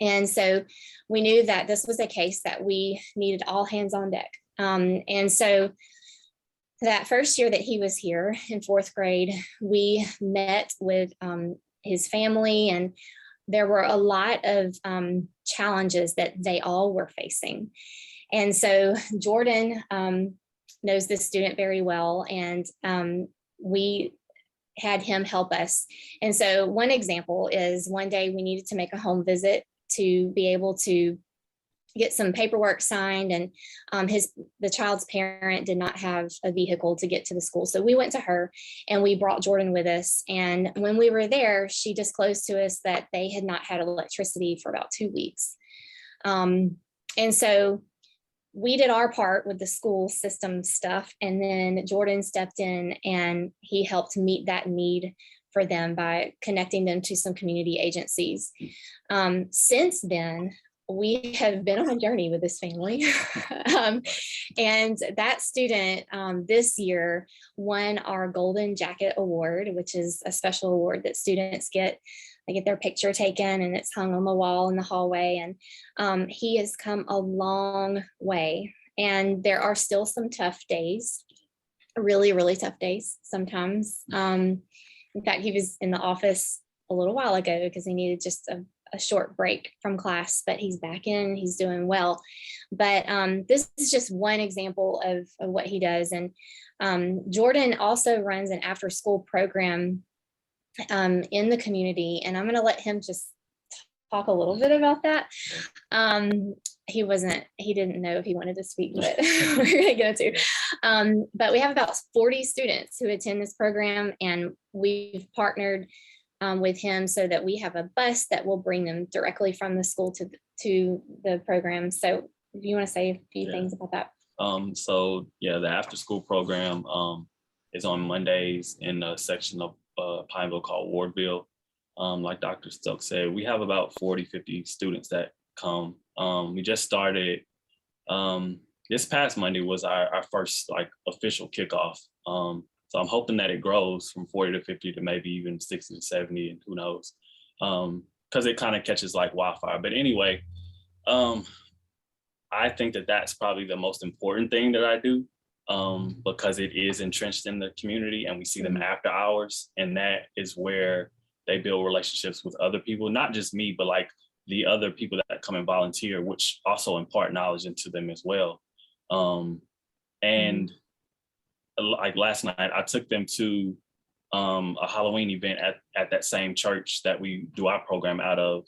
And so we knew that this was a case that we needed all hands on deck. And so that first year that he was here in 4th grade, we met with his family, and there were a lot of challenges that they all were facing. And so Jordan knows this student very well, and we had him help us. And so one example is one day we needed to make a home visit to be able to get some paperwork signed, and the child's parent did not have a vehicle to get to the school. So we went to her and we brought Jordan with us. And when we were there, she disclosed to us that they had not had electricity for about 2 weeks. And so we did our part with the school system stuff. And then Jordan stepped in and he helped meet that need for them by connecting them to some community agencies. Since then, we have been on a journey with this family. And that student this year won our Golden Jacket Award, which is a special award that students get. They get their picture taken and it's hung on the wall in the hallway. And he has come a long way. And there are still some tough days, really, really tough days sometimes. In fact, he was in the office a little while ago because he needed just a short break from class, but he's back in, he's doing well. But this is just one example of what he does. And Jordan also runs an after school program in the community. And I'm going to let him just talk a little bit about that. He didn't know if he wanted to speak, but we're going to get into. But we have about 40 students who attend this program, and we've partnered with him so that we have a bus that will bring them directly from the school to the program. So if you want to say a few things about that. So yeah, the after school program is on Mondays in a section of Pineville called Wardville. Like Dr. Stokes said, we have about 40-50 students that come. We just started, this past Monday was our first like official kickoff. So I'm hoping that it grows from 40 to 50 to maybe even 60 to 70, and who knows, because it kind of catches like wildfire. But anyway, I think that that's probably the most important thing that I do, because it is entrenched in the community and we see them after hours. And that is where they build relationships with other people, not just me, but like the other people that come and volunteer, which also impart knowledge into them as well. And like last night, I took them to a Halloween event at that same church that we do our program out of.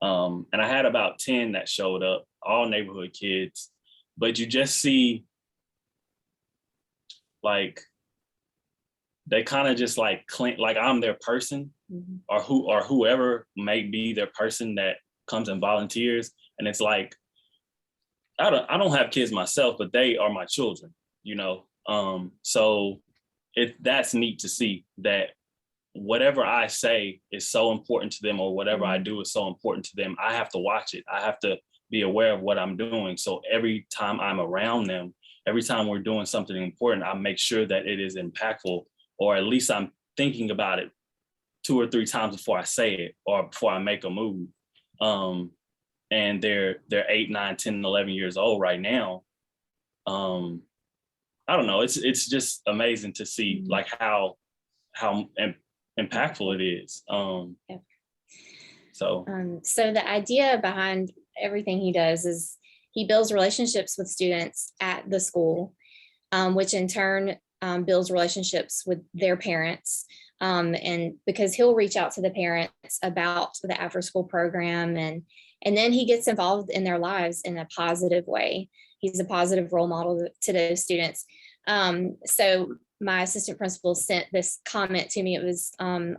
And I had about 10 that showed up, all neighborhood kids, but you just see like, they kind of just like I'm their person, or whoever may be their person that comes and volunteers. And it's like, I don't have kids myself, but they are my children, you know? So that's neat to see that whatever I say is so important to them, or whatever I do is so important to them. I have to watch it. I have to be aware of what I'm doing. So every time I'm around them, every time we're doing something important, I make sure that it is impactful, or at least I'm thinking about it 2 or 3 times before I say it or before I make a move. And they're 8, 9, 10, and 11 years old right now. I don't know. It's just amazing to see like how impactful it is. So the idea behind everything he does is he builds relationships with students at the school, which in turn builds relationships with their parents. And because he'll reach out to the parents about the after school program, and then he gets involved in their lives in a positive way. He's a positive role model to those students. So my assistant principal sent this comment to me. It was on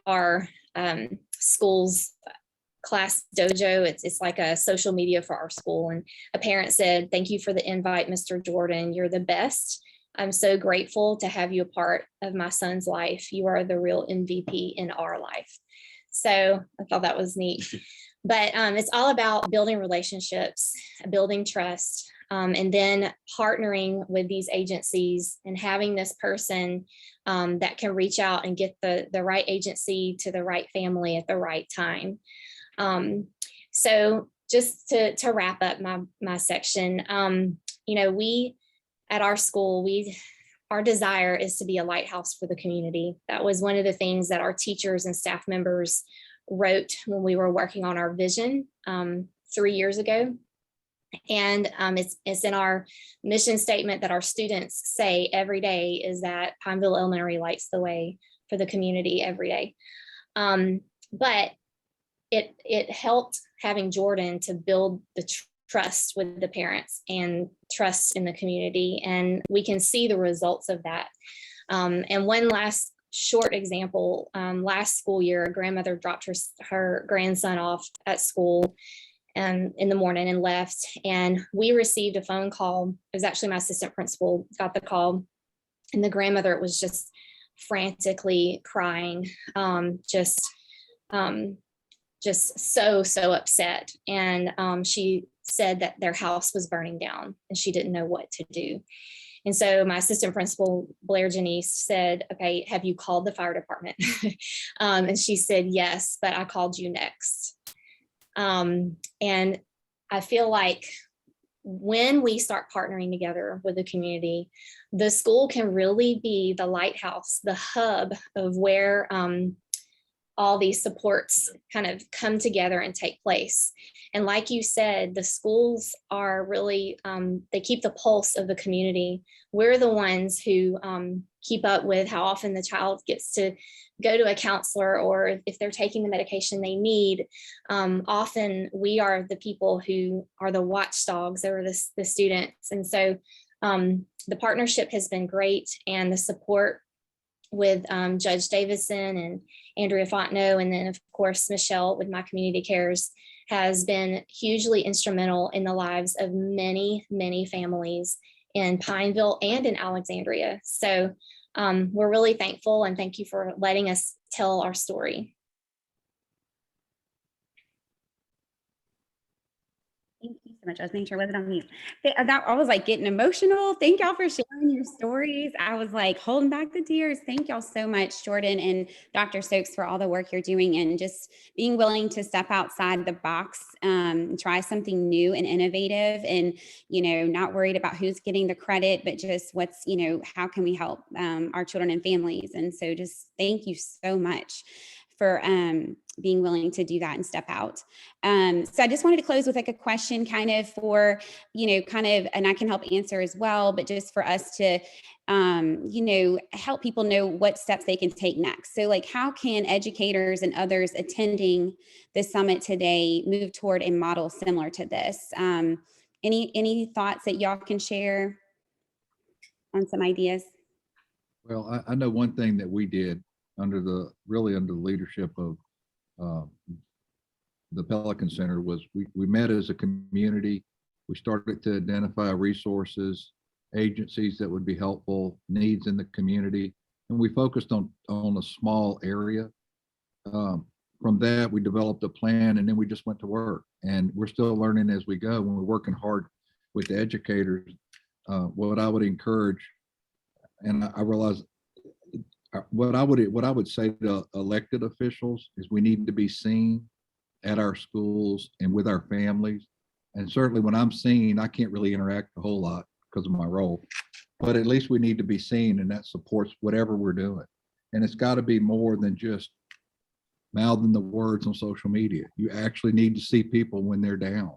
our school's class dojo. It's like a social media for our school. And a parent said, "Thank you for the invite, Mr. Jordan. You're the best. I'm so grateful to have you a part of my son's life. You are the real MVP in our life." So I thought that was neat. But it's all about building relationships, building trust, and then partnering with these agencies and having this person that can reach out and get the right agency to the right family at the right time. So just to wrap up my section, we at our school, our desire is to be a lighthouse for the community. That was one of the things that our teachers and staff members wrote when we were working on our vision 3 years ago. And it's in our mission statement that our students say every day, is that Pineville Elementary lights the way for the community every day. But it helped having Jordan to build the trust with the parents and trust in the community. And we can see the results of that. And one last short example, last school year, a grandmother dropped her grandson off at school in the morning and left. And we received a phone call. It was actually my assistant principal got the call. And the grandmother was just frantically crying, just so upset. And she said that their house was burning down and she didn't know what to do. And so my assistant principal, Blair Janice, said, okay, have you called the fire department? And she said, yes, but I called you next. And I feel like when we start partnering together with the community, the school can really be the lighthouse, the hub of where all these supports kind of come together and take place. And like you said, the schools are really, they keep the pulse of the community. We're the ones who keep up with how often the child gets to go to a counselor, or if they're taking the medication they need. Often we are the people who are the watchdogs over the students. And so the partnership has been great, and the support with Judge Davison and Andrea Fontenot, and then of course Michelle with My Community Cares, has been hugely instrumental in the lives of many, many families in Pineville and in Alexandria. So we're really thankful, and thank you for letting us tell our story. Thank you so much. I was making sure I wasn't on mute. I was like getting emotional. Thank y'all for sharing your stories. I was like holding back the tears. Thank y'all so much, Jordan and Dr. Stokes, for all the work you're doing and just being willing to step outside the box, try something new and innovative, and, not worried about who's getting the credit, but just what's, how can we help our children and families? And so just thank you so much for being willing to do that and step out. So I just wanted to close with like a question kind of for, and I can help answer as well, but just for us to, help people know what steps they can take next. So like, how can educators and others attending the summit today move toward a model similar to this? Any thoughts that y'all can share on some ideas? Well, I know one thing that we did under the leadership of the Pelican Center was we met as a community. We started to identify resources, agencies that would be helpful, needs in the community, and we focused on a small area. From that, we developed a plan, and then we just went to work. And we're still learning as we go. When we're working hard with the educators, what I would encourage, and I realize what I would say to elected officials is we need to be seen at our schools and with our families. And certainly when I'm seen, I can't really interact a whole lot because of my role, but at least we need to be seen, and that supports whatever we're doing. And it's got to be more than just mouthing the words on social media. You actually need to see people when they're down.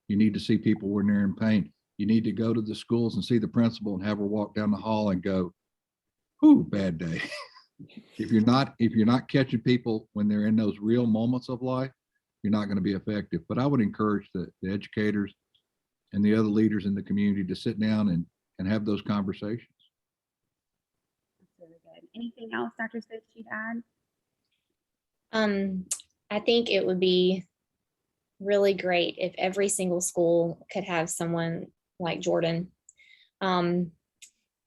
You need to see people when they're in pain. You need to go to the schools and see the principal and have her walk down the hall and go, "Ooh, bad day." If you're not catching people when they're in those real moments of life, you're not going to be effective. But I would encourage the educators and the other leaders in the community to sit down and have those conversations. That's really good. Anything else, Dr. Stokes, you'd add? I think it would be really great if every single school could have someone like Jordan.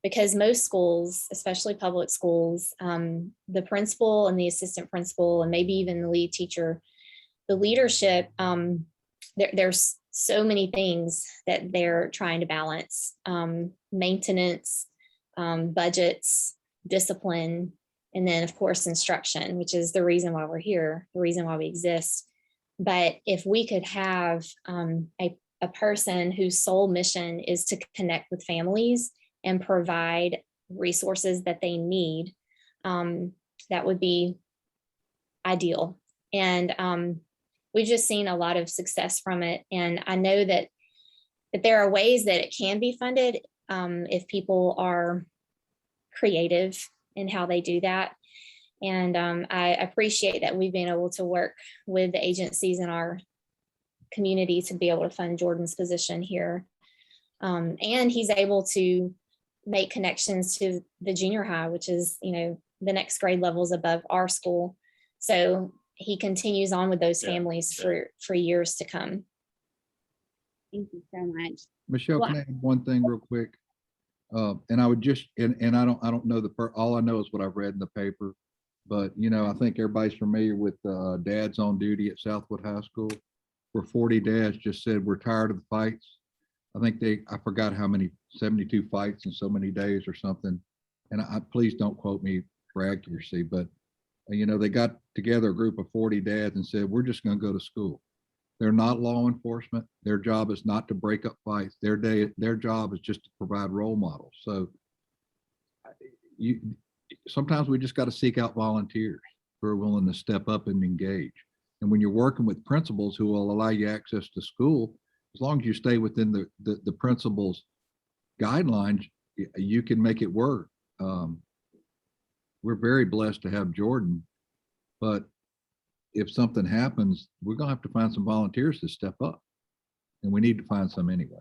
Because most schools, especially public schools, the principal and the assistant principal, and maybe even the lead teacher, the leadership, there's so many things that they're trying to balance, maintenance, budgets, discipline, and then of course instruction, which is the reason why we're here, the reason why we exist. But if we could have a person whose sole mission is to connect with families and provide resources that they need, that would be ideal. And we've just seen a lot of success from it. And I know that there are ways that it can be funded if people are creative in how they do that. And I appreciate that we've been able to work with the agencies in our community to be able to fund Jordan's position here. And he's able to make connections to the junior high, which is, the next grade levels above our school. So he continues on with those families for years to come. Thank you so much. Michelle, can I add one thing real quick? And I would just, and I don't know all I know is what I've read in the paper, but I think everybody's familiar with Dads on Duty at Southwood High School, where 40 dads just said, we're tired of the fights. I think I forgot how many, 72 fights in so many days or something. And please don't quote me for accuracy, but they got together a group of 40 dads and said, we're just going to go to school. They're not law enforcement. Their job is not to break up fights. Their job is just to provide role models. So sometimes we just got to seek out volunteers who are willing to step up and engage. And when you're working with principals who will allow you access to school, as long as you stay within the principal's guidelines, you can make it work. We're very blessed to have Jordan, but if something happens, we're going to have to find some volunteers to step up, and we need to find some anyway.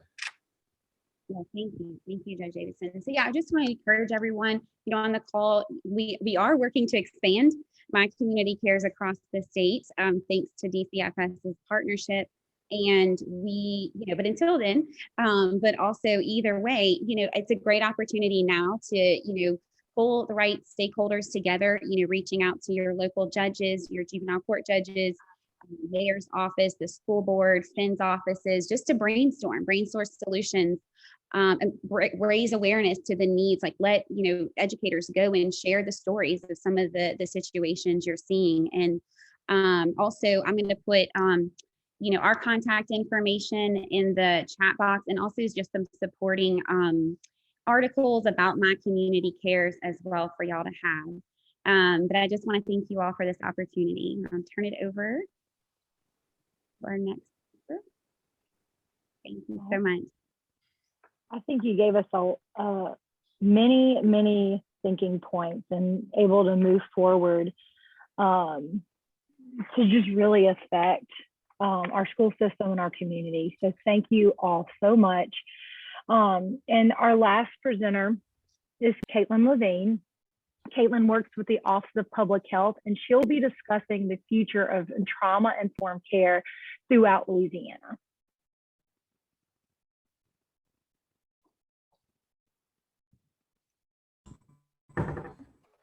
Yeah, thank you. Thank you, Judge Davidson. So yeah, I just want to encourage everyone, on the call, we are working to expand My Community Cares across the state, thanks to DCFS's partnership. And we, but until then, but also either way, it's a great opportunity now to, pull the right stakeholders together, reaching out to your local judges, your juvenile court judges, mayor's office, the school board, FIN's offices, just to brainstorm solutions, and raise awareness to the needs. Like let, educators go and share the stories of some of the situations you're seeing. And also I'm going to put, our contact information in the chat box, and also just some supporting articles about My Community Cares as well for y'all to have. But I just want to thank you all for this opportunity. I'll turn it over for our next speaker. Thank you so much. I think you gave us many thinking points and able to move forward to just really affect our school system and our community. So thank you all so much. And our last presenter is Caitlin Levine. Caitlin works with the Office of Public Health, and she'll be discussing the future of trauma-informed care throughout Louisiana.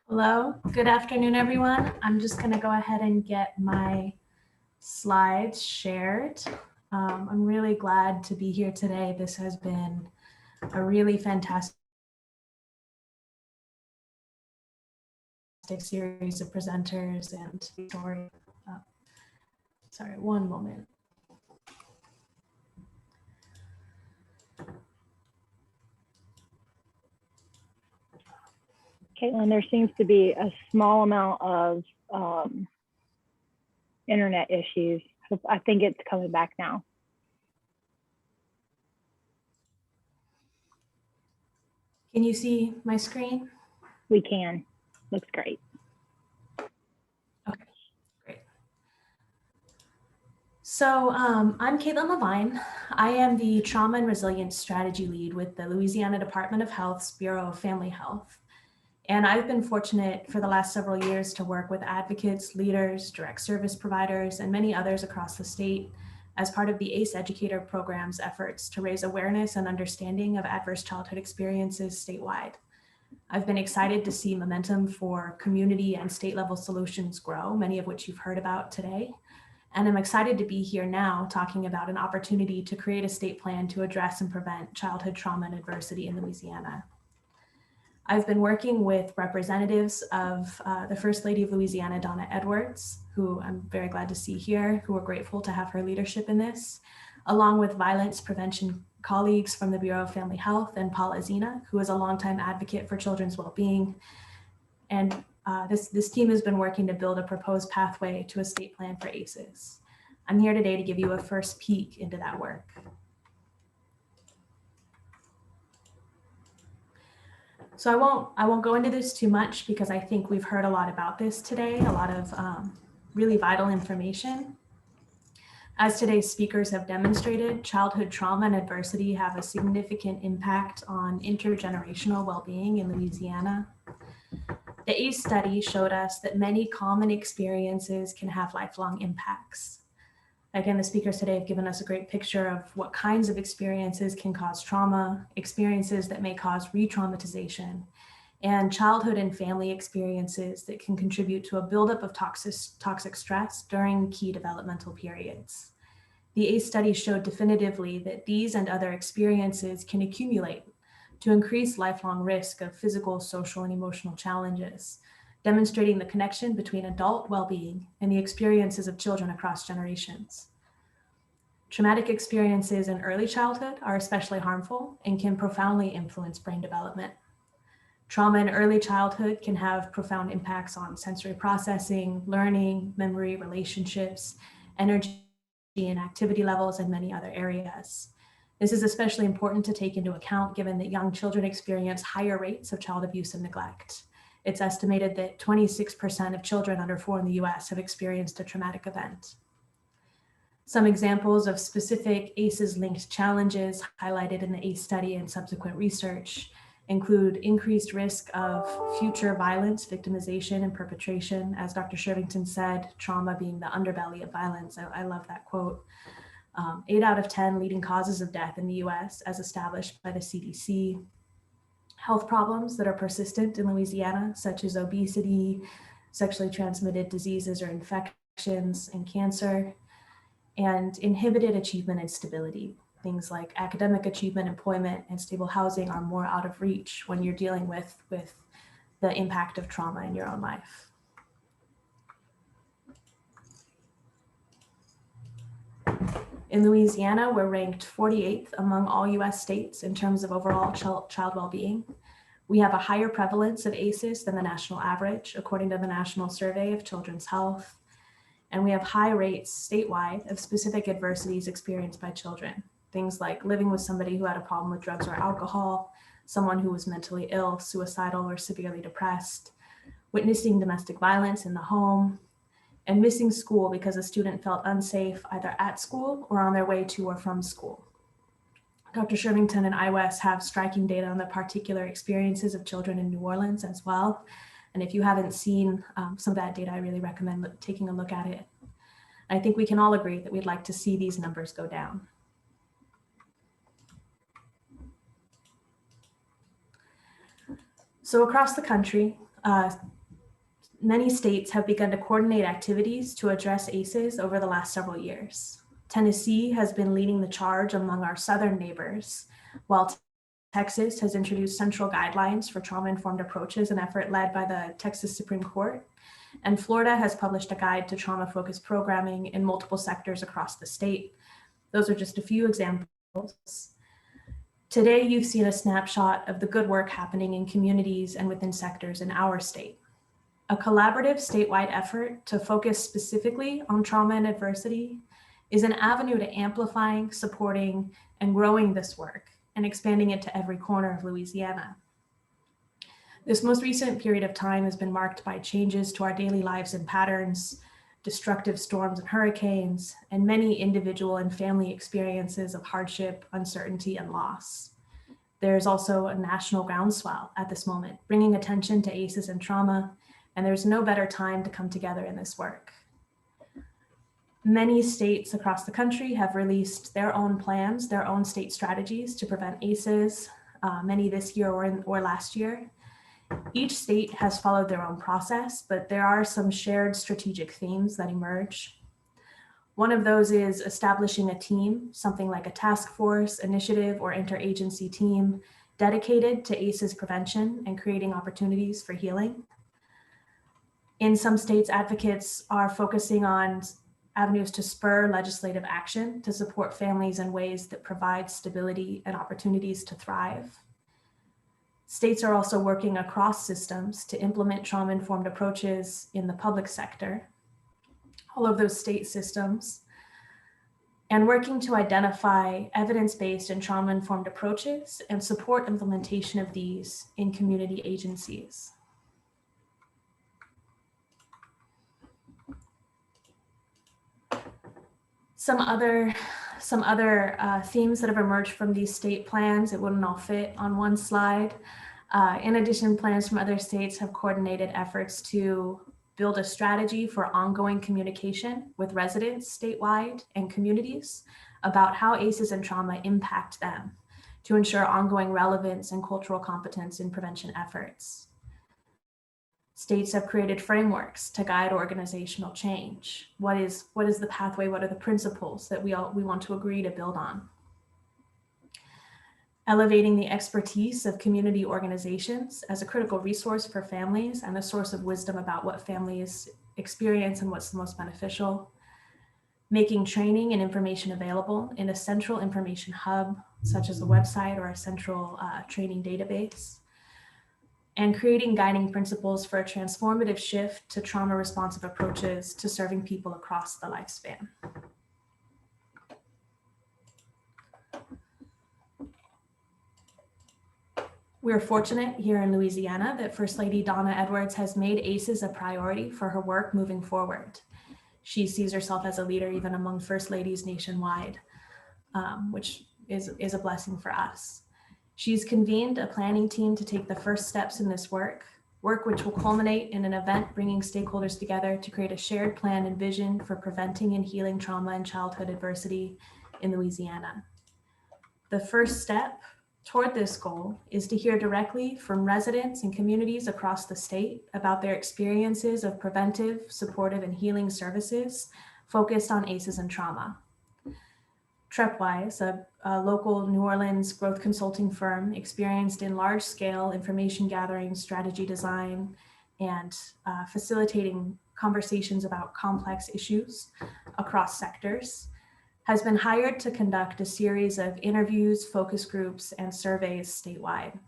Hello, good afternoon, everyone. I'm just going to go ahead and get my slides shared. I'm really glad to be here today. This has been a really fantastic series of presenters and story. Sorry, one moment. Caitlin, there seems to be a small amount of internet issues. I think it's coming back now. Can you see my screen? We can. Looks great. Okay, great. So I'm Caitlin Levine. I am the Trauma and Resilience Strategy Lead with the Louisiana Department of Health's Bureau of Family Health. And I've been fortunate for the last several years to work with advocates, leaders, direct service providers, and many others across the state as part of the ACE Educator program's efforts to raise awareness and understanding of adverse childhood experiences statewide. I've been excited to see momentum for community and state level solutions grow, many of which you've heard about today. And I'm excited to be here now talking about an opportunity to create a state plan to address and prevent childhood trauma and adversity in Louisiana. I've been working with representatives of the First Lady of Louisiana, Donna Edwards, who I'm very glad to see here, who are grateful to have her leadership in this, along with violence prevention colleagues from the Bureau of Family Health and Paula Zena, who is a longtime advocate for children's well-being. And this team has been working to build a proposed pathway to a state plan for ACEs. I'm here today to give you a first peek into that work. So I won't go into this too much because I think we've heard a lot about this today, a lot of really vital information. As today's speakers have demonstrated, childhood trauma and adversity have a significant impact on intergenerational well-being in Louisiana. The ACE study showed us that many common experiences can have lifelong impacts. Again, the speakers today have given us a great picture of what kinds of experiences can cause trauma, experiences that may cause re-traumatization, and childhood and family experiences that can contribute to a buildup of toxic stress during key developmental periods. The ACE study showed definitively that these and other experiences can accumulate to increase lifelong risk of physical, social, and emotional challenges, demonstrating the connection between adult well-being and the experiences of children across generations. Traumatic experiences in early childhood are especially harmful and can profoundly influence brain development. Trauma in early childhood can have profound impacts on sensory processing, learning, memory, relationships, energy and activity levels, and many other areas. This is especially important to take into account given that young children experience higher rates of child abuse and neglect. It's estimated that 26% of children under 4 in the US have experienced a traumatic event. Some examples of specific ACEs-linked challenges highlighted in the ACE study and subsequent research include increased risk of future violence, victimization, and perpetration. As Dr. Shervington said, trauma being the underbelly of violence. I love that quote. 8 out of 10 leading causes of death in the US as established by the CDC. Health problems that are persistent in Louisiana, such as obesity, sexually transmitted diseases or infections, and cancer, and inhibited achievement and stability. Things like academic achievement, employment, and stable housing are more out of reach when you're dealing with the impact of trauma in your own life. In Louisiana, we're ranked 48th among all US states in terms of overall child well-being. We have a higher prevalence of ACEs than the national average, according to the National Survey of Children's Health. And we have high rates statewide of specific adversities experienced by children. Things like living with somebody who had a problem with drugs or alcohol, someone who was mentally ill, suicidal, or severely depressed, witnessing domestic violence in the home, and missing school because a student felt unsafe either at school or on their way to or from school. Dr. Shervington and IWES have striking data on the particular experiences of children in New Orleans as well. And if you haven't seen some of that data, I really recommend taking a look at it. I think we can all agree that we'd like to see these numbers go down. So across the country, many states have begun to coordinate activities to address ACEs over the last several years. Tennessee has been leading the charge among our southern neighbors, while Texas has introduced central guidelines for trauma-informed approaches, an effort led by the Texas Supreme Court. And Florida has published a guide to trauma-focused programming in multiple sectors across the state. Those are just a few examples. Today, you've seen a snapshot of the good work happening in communities and within sectors in our state. A collaborative statewide effort to focus specifically on trauma and adversity is an avenue to amplifying, supporting, and growing this work and expanding it to every corner of Louisiana. This most recent period of time has been marked by changes to our daily lives and patterns, destructive storms and hurricanes, and many individual and family experiences of hardship, uncertainty, and loss. There's also a national groundswell at this moment, bringing attention to ACEs and trauma, and there's no better time to come together in this work. Many states across the country have released their own plans, their own state strategies to prevent ACEs, many this year or last year. Each state has followed their own process, but there are some shared strategic themes that emerge. One of those is establishing a team, something like a task force, initiative, or interagency team dedicated to ACEs prevention and creating opportunities for healing. In some states, advocates are focusing on avenues to spur legislative action to support families in ways that provide stability and opportunities to thrive. States are also working across systems to implement trauma-informed approaches in the public sector, all of those state systems, and working to identify evidence-based and trauma-informed approaches and support implementation of these in community agencies. Some other themes that have emerged from these state plans, it wouldn't all fit on one slide. In addition, plans from other states have coordinated efforts to build a strategy for ongoing communication with residents statewide and communities about how ACEs and trauma impact them to ensure ongoing relevance and cultural competence in prevention efforts. States have created frameworks to guide organizational change. What is the pathway? What are the principles that we want to agree to build on? Elevating the expertise of community organizations as a critical resource for families and a source of wisdom about what families experience and what's the most beneficial. Making training and information available in a central information hub, such as a website or a central training database. And creating guiding principles for a transformative shift to trauma-responsive approaches to serving people across the lifespan. We're fortunate here in Louisiana that First Lady Donna Edwards has made ACEs a priority for her work moving forward. She sees herself as a leader even among First Ladies nationwide, which is a blessing for us. She's convened a planning team to take the first steps in this work which will culminate in an event bringing stakeholders together to create a shared plan and vision for preventing and healing trauma and childhood adversity in Louisiana. The first step toward this goal is to hear directly from residents and communities across the state about their experiences of preventive, supportive, and healing services focused on ACEs and trauma. Trepwise, a local New Orleans growth consulting firm experienced in large-scale information gathering, strategy design, and facilitating conversations about complex issues across sectors, has been hired to conduct a series of interviews, focus groups, and surveys statewide.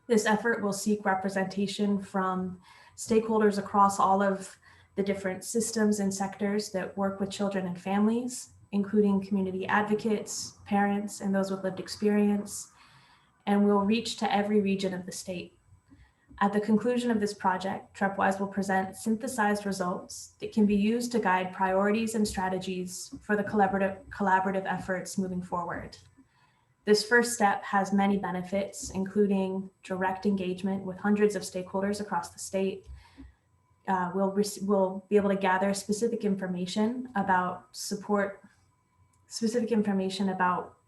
This effort will seek representation from stakeholders across all of the different systems and sectors that work with children and families, including community advocates, parents, and those with lived experience, and will reach to every region of the state. At the conclusion of this project, Trepwise will present synthesized results that can be used to guide priorities and strategies for the collaborative efforts moving forward. This first step has many benefits, including direct engagement with hundreds of stakeholders across the state. We'll be able to gather specific information about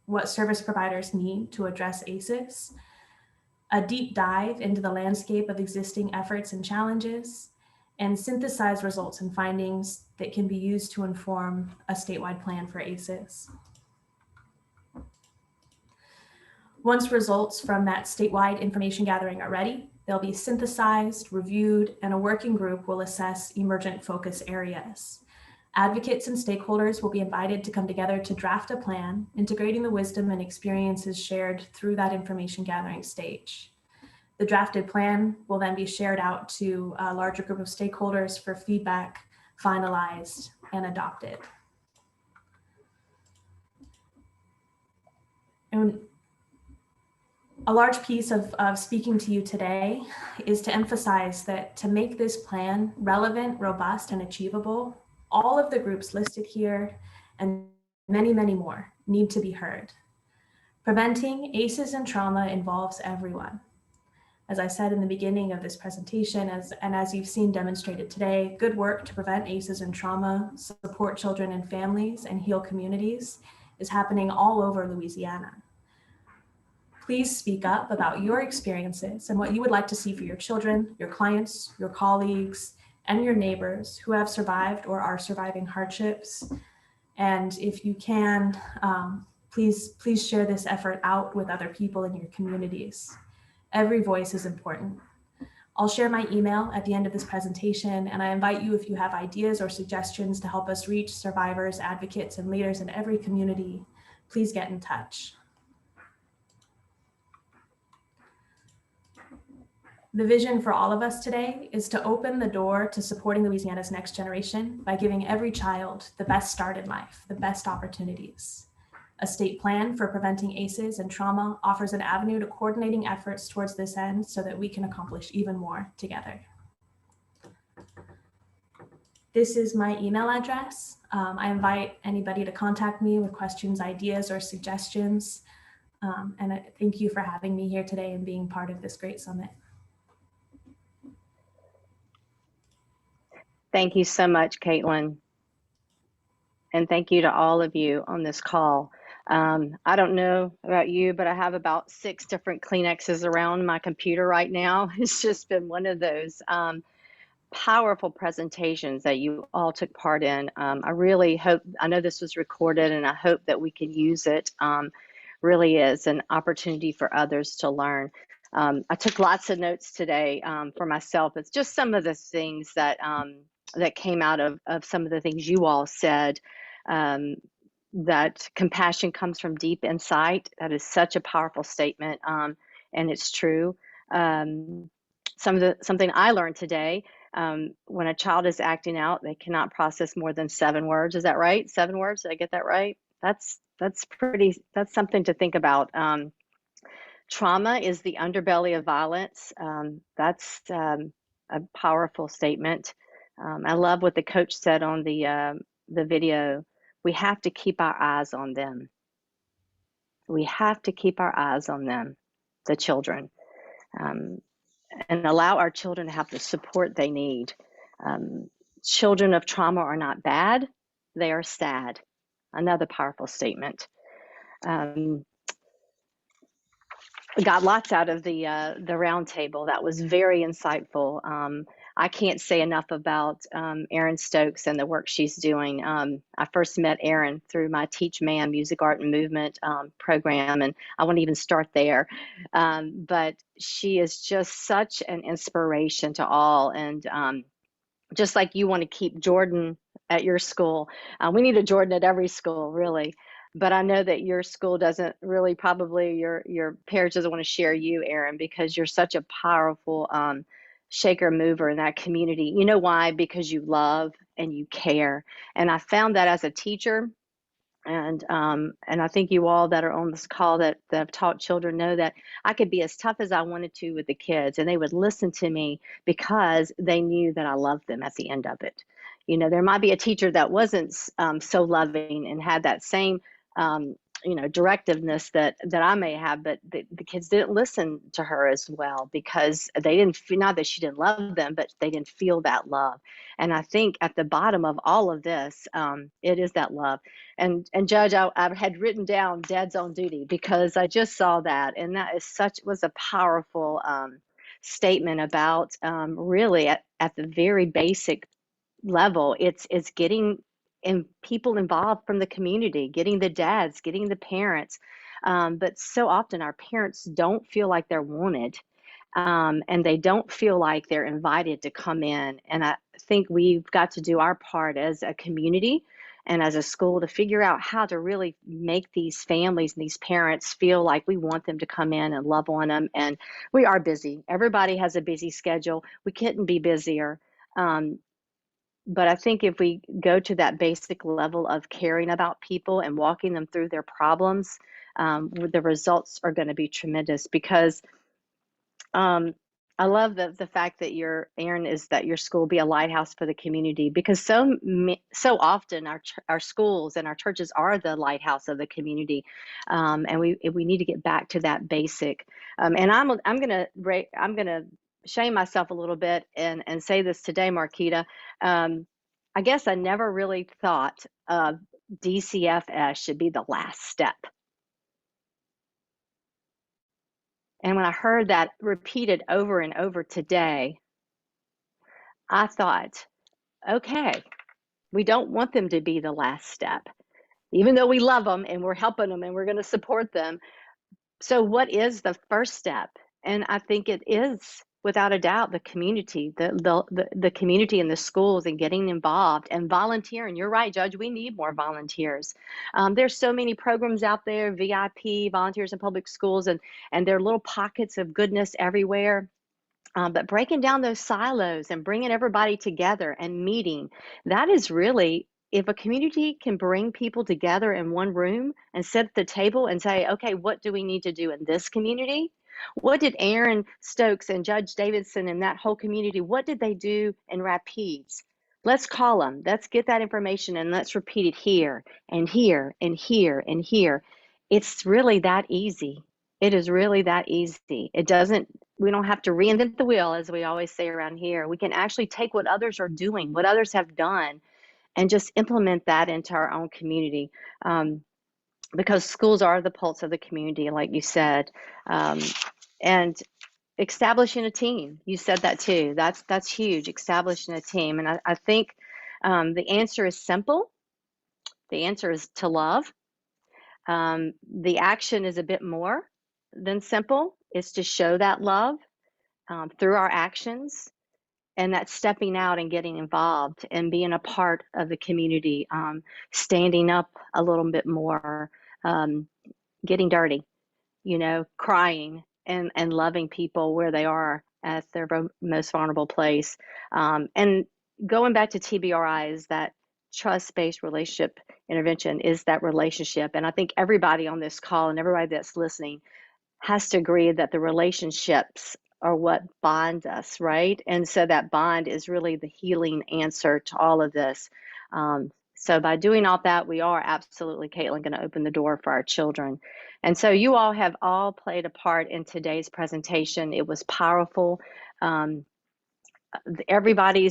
what service providers need to address ACEs, a deep dive into the landscape of existing efforts and challenges, and synthesize results and findings that can be used to inform a statewide plan for ACEs. Once results from that statewide information gathering are ready, they'll be synthesized, reviewed, and a working group will assess emergent focus areas. Advocates and stakeholders will be invited to come together to draft a plan, integrating the wisdom and experiences shared through that information gathering stage. The drafted plan will then be shared out to a larger group of stakeholders for feedback, finalized, and adopted. And a large piece of speaking to you today is to emphasize that to make this plan relevant, robust, and achievable, all of the groups listed here and many, many more need to be heard. Preventing ACEs and trauma involves everyone. As I said in the beginning of this presentation, as you've seen demonstrated today, good work to prevent ACEs and trauma, support children and families, and heal communities is happening all over Louisiana. Please speak up about your experiences and what you would like to see for your children, your clients, your colleagues, and your neighbors who have survived or are surviving hardships. And if you can, please share this effort out with other people in your communities. Every voice is important. I'll share my email at the end of this presentation, and I invite you, if you have ideas or suggestions to help us reach survivors, advocates, and leaders in every community, please get in touch. The vision for all of us today is to open the door to supporting Louisiana's next generation by giving every child the best start in life, the best opportunities. A state plan for preventing ACEs and trauma offers an avenue to coordinating efforts towards this end so that we can accomplish even more together. This is my email address. I invite anybody to contact me with questions, ideas, or suggestions. And I thank you for having me here today and being part of this great summit. Thank you so much, Caitlin. And thank you to all of you on this call. I don't know about you, but I have about 6 different Kleenexes around my computer right now. It's just been one of those powerful presentations that you all took part in. I really hope, I know this was recorded, and I hope that we can use it really as an opportunity for others to learn. I took lots of notes today for myself. It's just some of the things that that came out of some of the things you all said, that compassion comes from deep insight. That is such a powerful statement, and it's true. Something I learned today, when a child is acting out, they cannot process more than 7 words. Is that right? 7 words? Did I get that right? That's something to think about. Trauma is the underbelly of violence. That's a powerful statement. I love what the coach said on the video. We have to keep our eyes on them. We have to keep our eyes on them, the children, and allow our children to have the support they need. Children of trauma are not bad, they are sad. Another powerful statement. Got lots out of the round table. That was very insightful. I can't say enough about Erin Stokes and the work she's doing. I first met Erin through my Teach Man Music, Art, and Movement program, and I won't even start there. But she is just such an inspiration to all. And just like you want to keep Jordan at your school, we need a Jordan at every school, really. But I know that your school doesn't really, probably your parents doesn't want to share you, Erin, because you're such a powerful shaker mover in that community. You know why? Because you love and you care. And I found that as a teacher, and I think you all that are on this call that have taught children know that I could be as tough as I wanted to with the kids, and they would listen to me because they knew that I loved them at the end of it. You know, there might be a teacher that wasn't so loving and had that same directiveness that I may have, but the kids didn't listen to her as well because they didn't feel, not that she didn't love them, but they didn't feel that love. And I think at the bottom of all of this, it is that love. And Judge, I had written down Dad's on duty because I just saw that, and that was a powerful statement about really at the very basic level, it's getting people involved from the community, getting the dads, getting the parents. But so often our parents don't feel like they're wanted, and they don't feel like they're invited to come in. And I think we've got to do our part as a community and as a school to figure out how to really make these families and these parents feel like we want them to come in and love on them. And we are busy. Everybody has a busy schedule. We couldn't be busier. But I think if we go to that basic level of caring about people and walking them through their problems, the results are going to be tremendous. Because I love the fact that Erin, is that your school be a lighthouse for the community, because so often our schools and our churches are the lighthouse of the community, and we need to get back to that basic. And I'm gonna shame myself a little bit and say this today, Marquita. I guess I never really thought DCFS should be the last step. And when I heard that repeated over and over today, I thought, okay, we don't want them to be the last step, even though we love them and we're helping them and we're going to support them. So what is the first step? And I think it is, without a doubt, the community, the community in the schools and getting involved and volunteering. You're right, Judge, we need more volunteers. There's so many programs out there, VIP, Volunteers in Public Schools, and there are little pockets of goodness everywhere. But breaking down those silos and bringing everybody together and meeting, that is really, if a community can bring people together in one room and sit at the table and say, okay, what do we need to do in this community? What did Aaron Stokes and Judge Davidson and that whole community, what did they do in Rapides? Let's call them. Let's get that information and let's repeat it here and here and here and here. It's really that easy. It is really that easy. We don't have to reinvent the wheel, as we always say around here. We can actually take what others are doing, what others have done, and just implement that into our own community. Because schools are the pulse of the community, like you said. And establishing a team, you said that too. That's huge, establishing a team. And I think the answer is simple. The answer is to love. The action is a bit more than simple. It's to show that love through our actions, and that's stepping out and getting involved and being a part of the community, standing up a little bit more, getting dirty, crying and loving people where they are at their most vulnerable place. And going back to TBRI, is that trust-based relationship intervention is that relationship. And I think everybody on this call and everybody that's listening has to agree that the relationships are what bond us, right? And so that bond is really the healing answer to all of this. So by doing all that, we are absolutely, Caitlin, going to open the door for our children. And so you all have all played a part in today's presentation. It was powerful. Everybody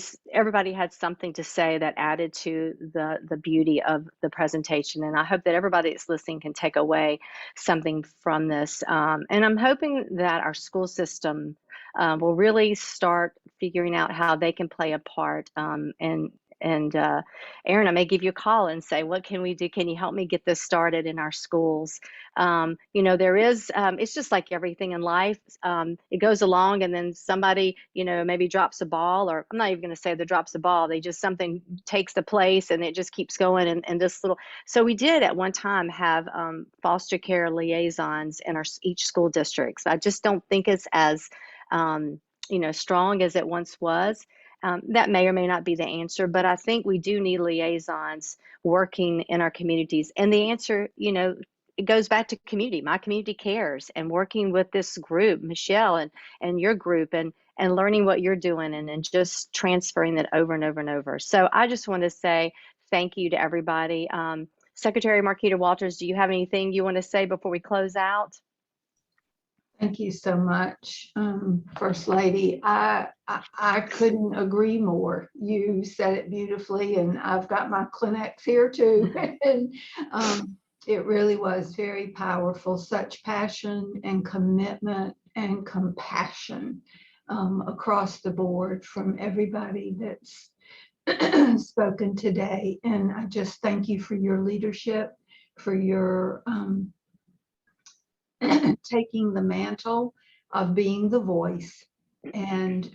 had something to say that added to the beauty of the presentation, and I hope that everybody that's listening can take away something from this. And I'm hoping that our school system will really start figuring out how they can play a part. And Aaron, I may give you a call and say, what can we do? Can you help me get this started in our schools? There is, it's just like everything in life. It goes along and then somebody, maybe drops a ball, or I'm not even going to say that drops a ball. Something takes the place and it just keeps going. And this little, so we did at one time have foster care liaisons in each school districts. I just don't think it's as, strong as it once was. That may or may not be the answer, but I think we do need liaisons working in our communities. And the answer, it goes back to community. My community cares, and working with this group, Michelle and your group, and learning what you're doing and just transferring that over and over and over. So I just want to say thank you to everybody. Secretary Marquita Walters, do you have anything you want to say before we close out? Thank you so much, First Lady. I couldn't agree more. You said it beautifully, and I've got my Kleenex here too. And it really was very powerful. Such passion and commitment and compassion across the board from everybody that's spoken today. And I just thank you for your leadership, for your taking the mantle of being the voice and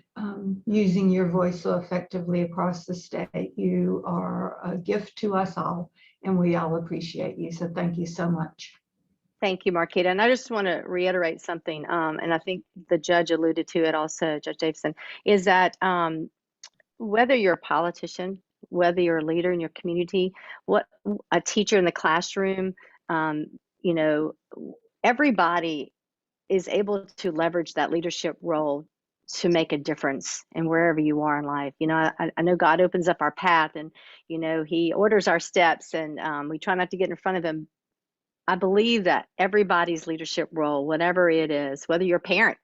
using your voice so effectively across the state. You are a gift to us all, and we all appreciate you. So thank you so much. Thank you, Marquita. And I just want to reiterate something, and I think the judge alluded to it also, Judge Davidson, is that whether you're a politician, whether you're a leader in your community, a teacher in the classroom, everybody is able to leverage that leadership role to make a difference in wherever you are in life. I know God opens up our path, and, he orders our steps, and we try not to get in front of him. I believe that everybody's leadership role, whatever it is, whether you're a parent,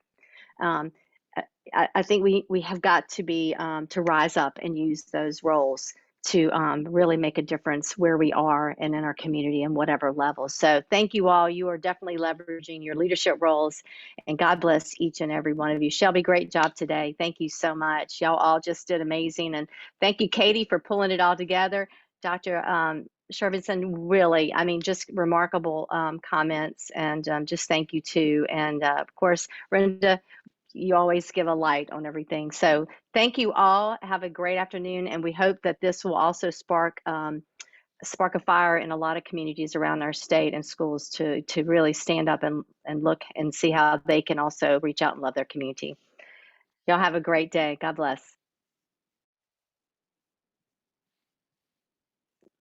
I think we have got to be to rise up and use those roles really make a difference where we are and in our community and whatever level. So thank you all. You are definitely leveraging your leadership roles, and God bless each and every one of you. Shelby, great job today. Thank you so much. Y'all all just did amazing. And thank you, Katie, for pulling it all together. Dr. Shervinson, really, I mean, just remarkable comments, and just thank you too. And of course, Brenda, you always give a light on everything. So thank you all. Have a great afternoon. And we hope that this will also spark a fire in a lot of communities around our state and schools to really stand up and look and see how they can also reach out and love their community. Y'all have a great day. God bless.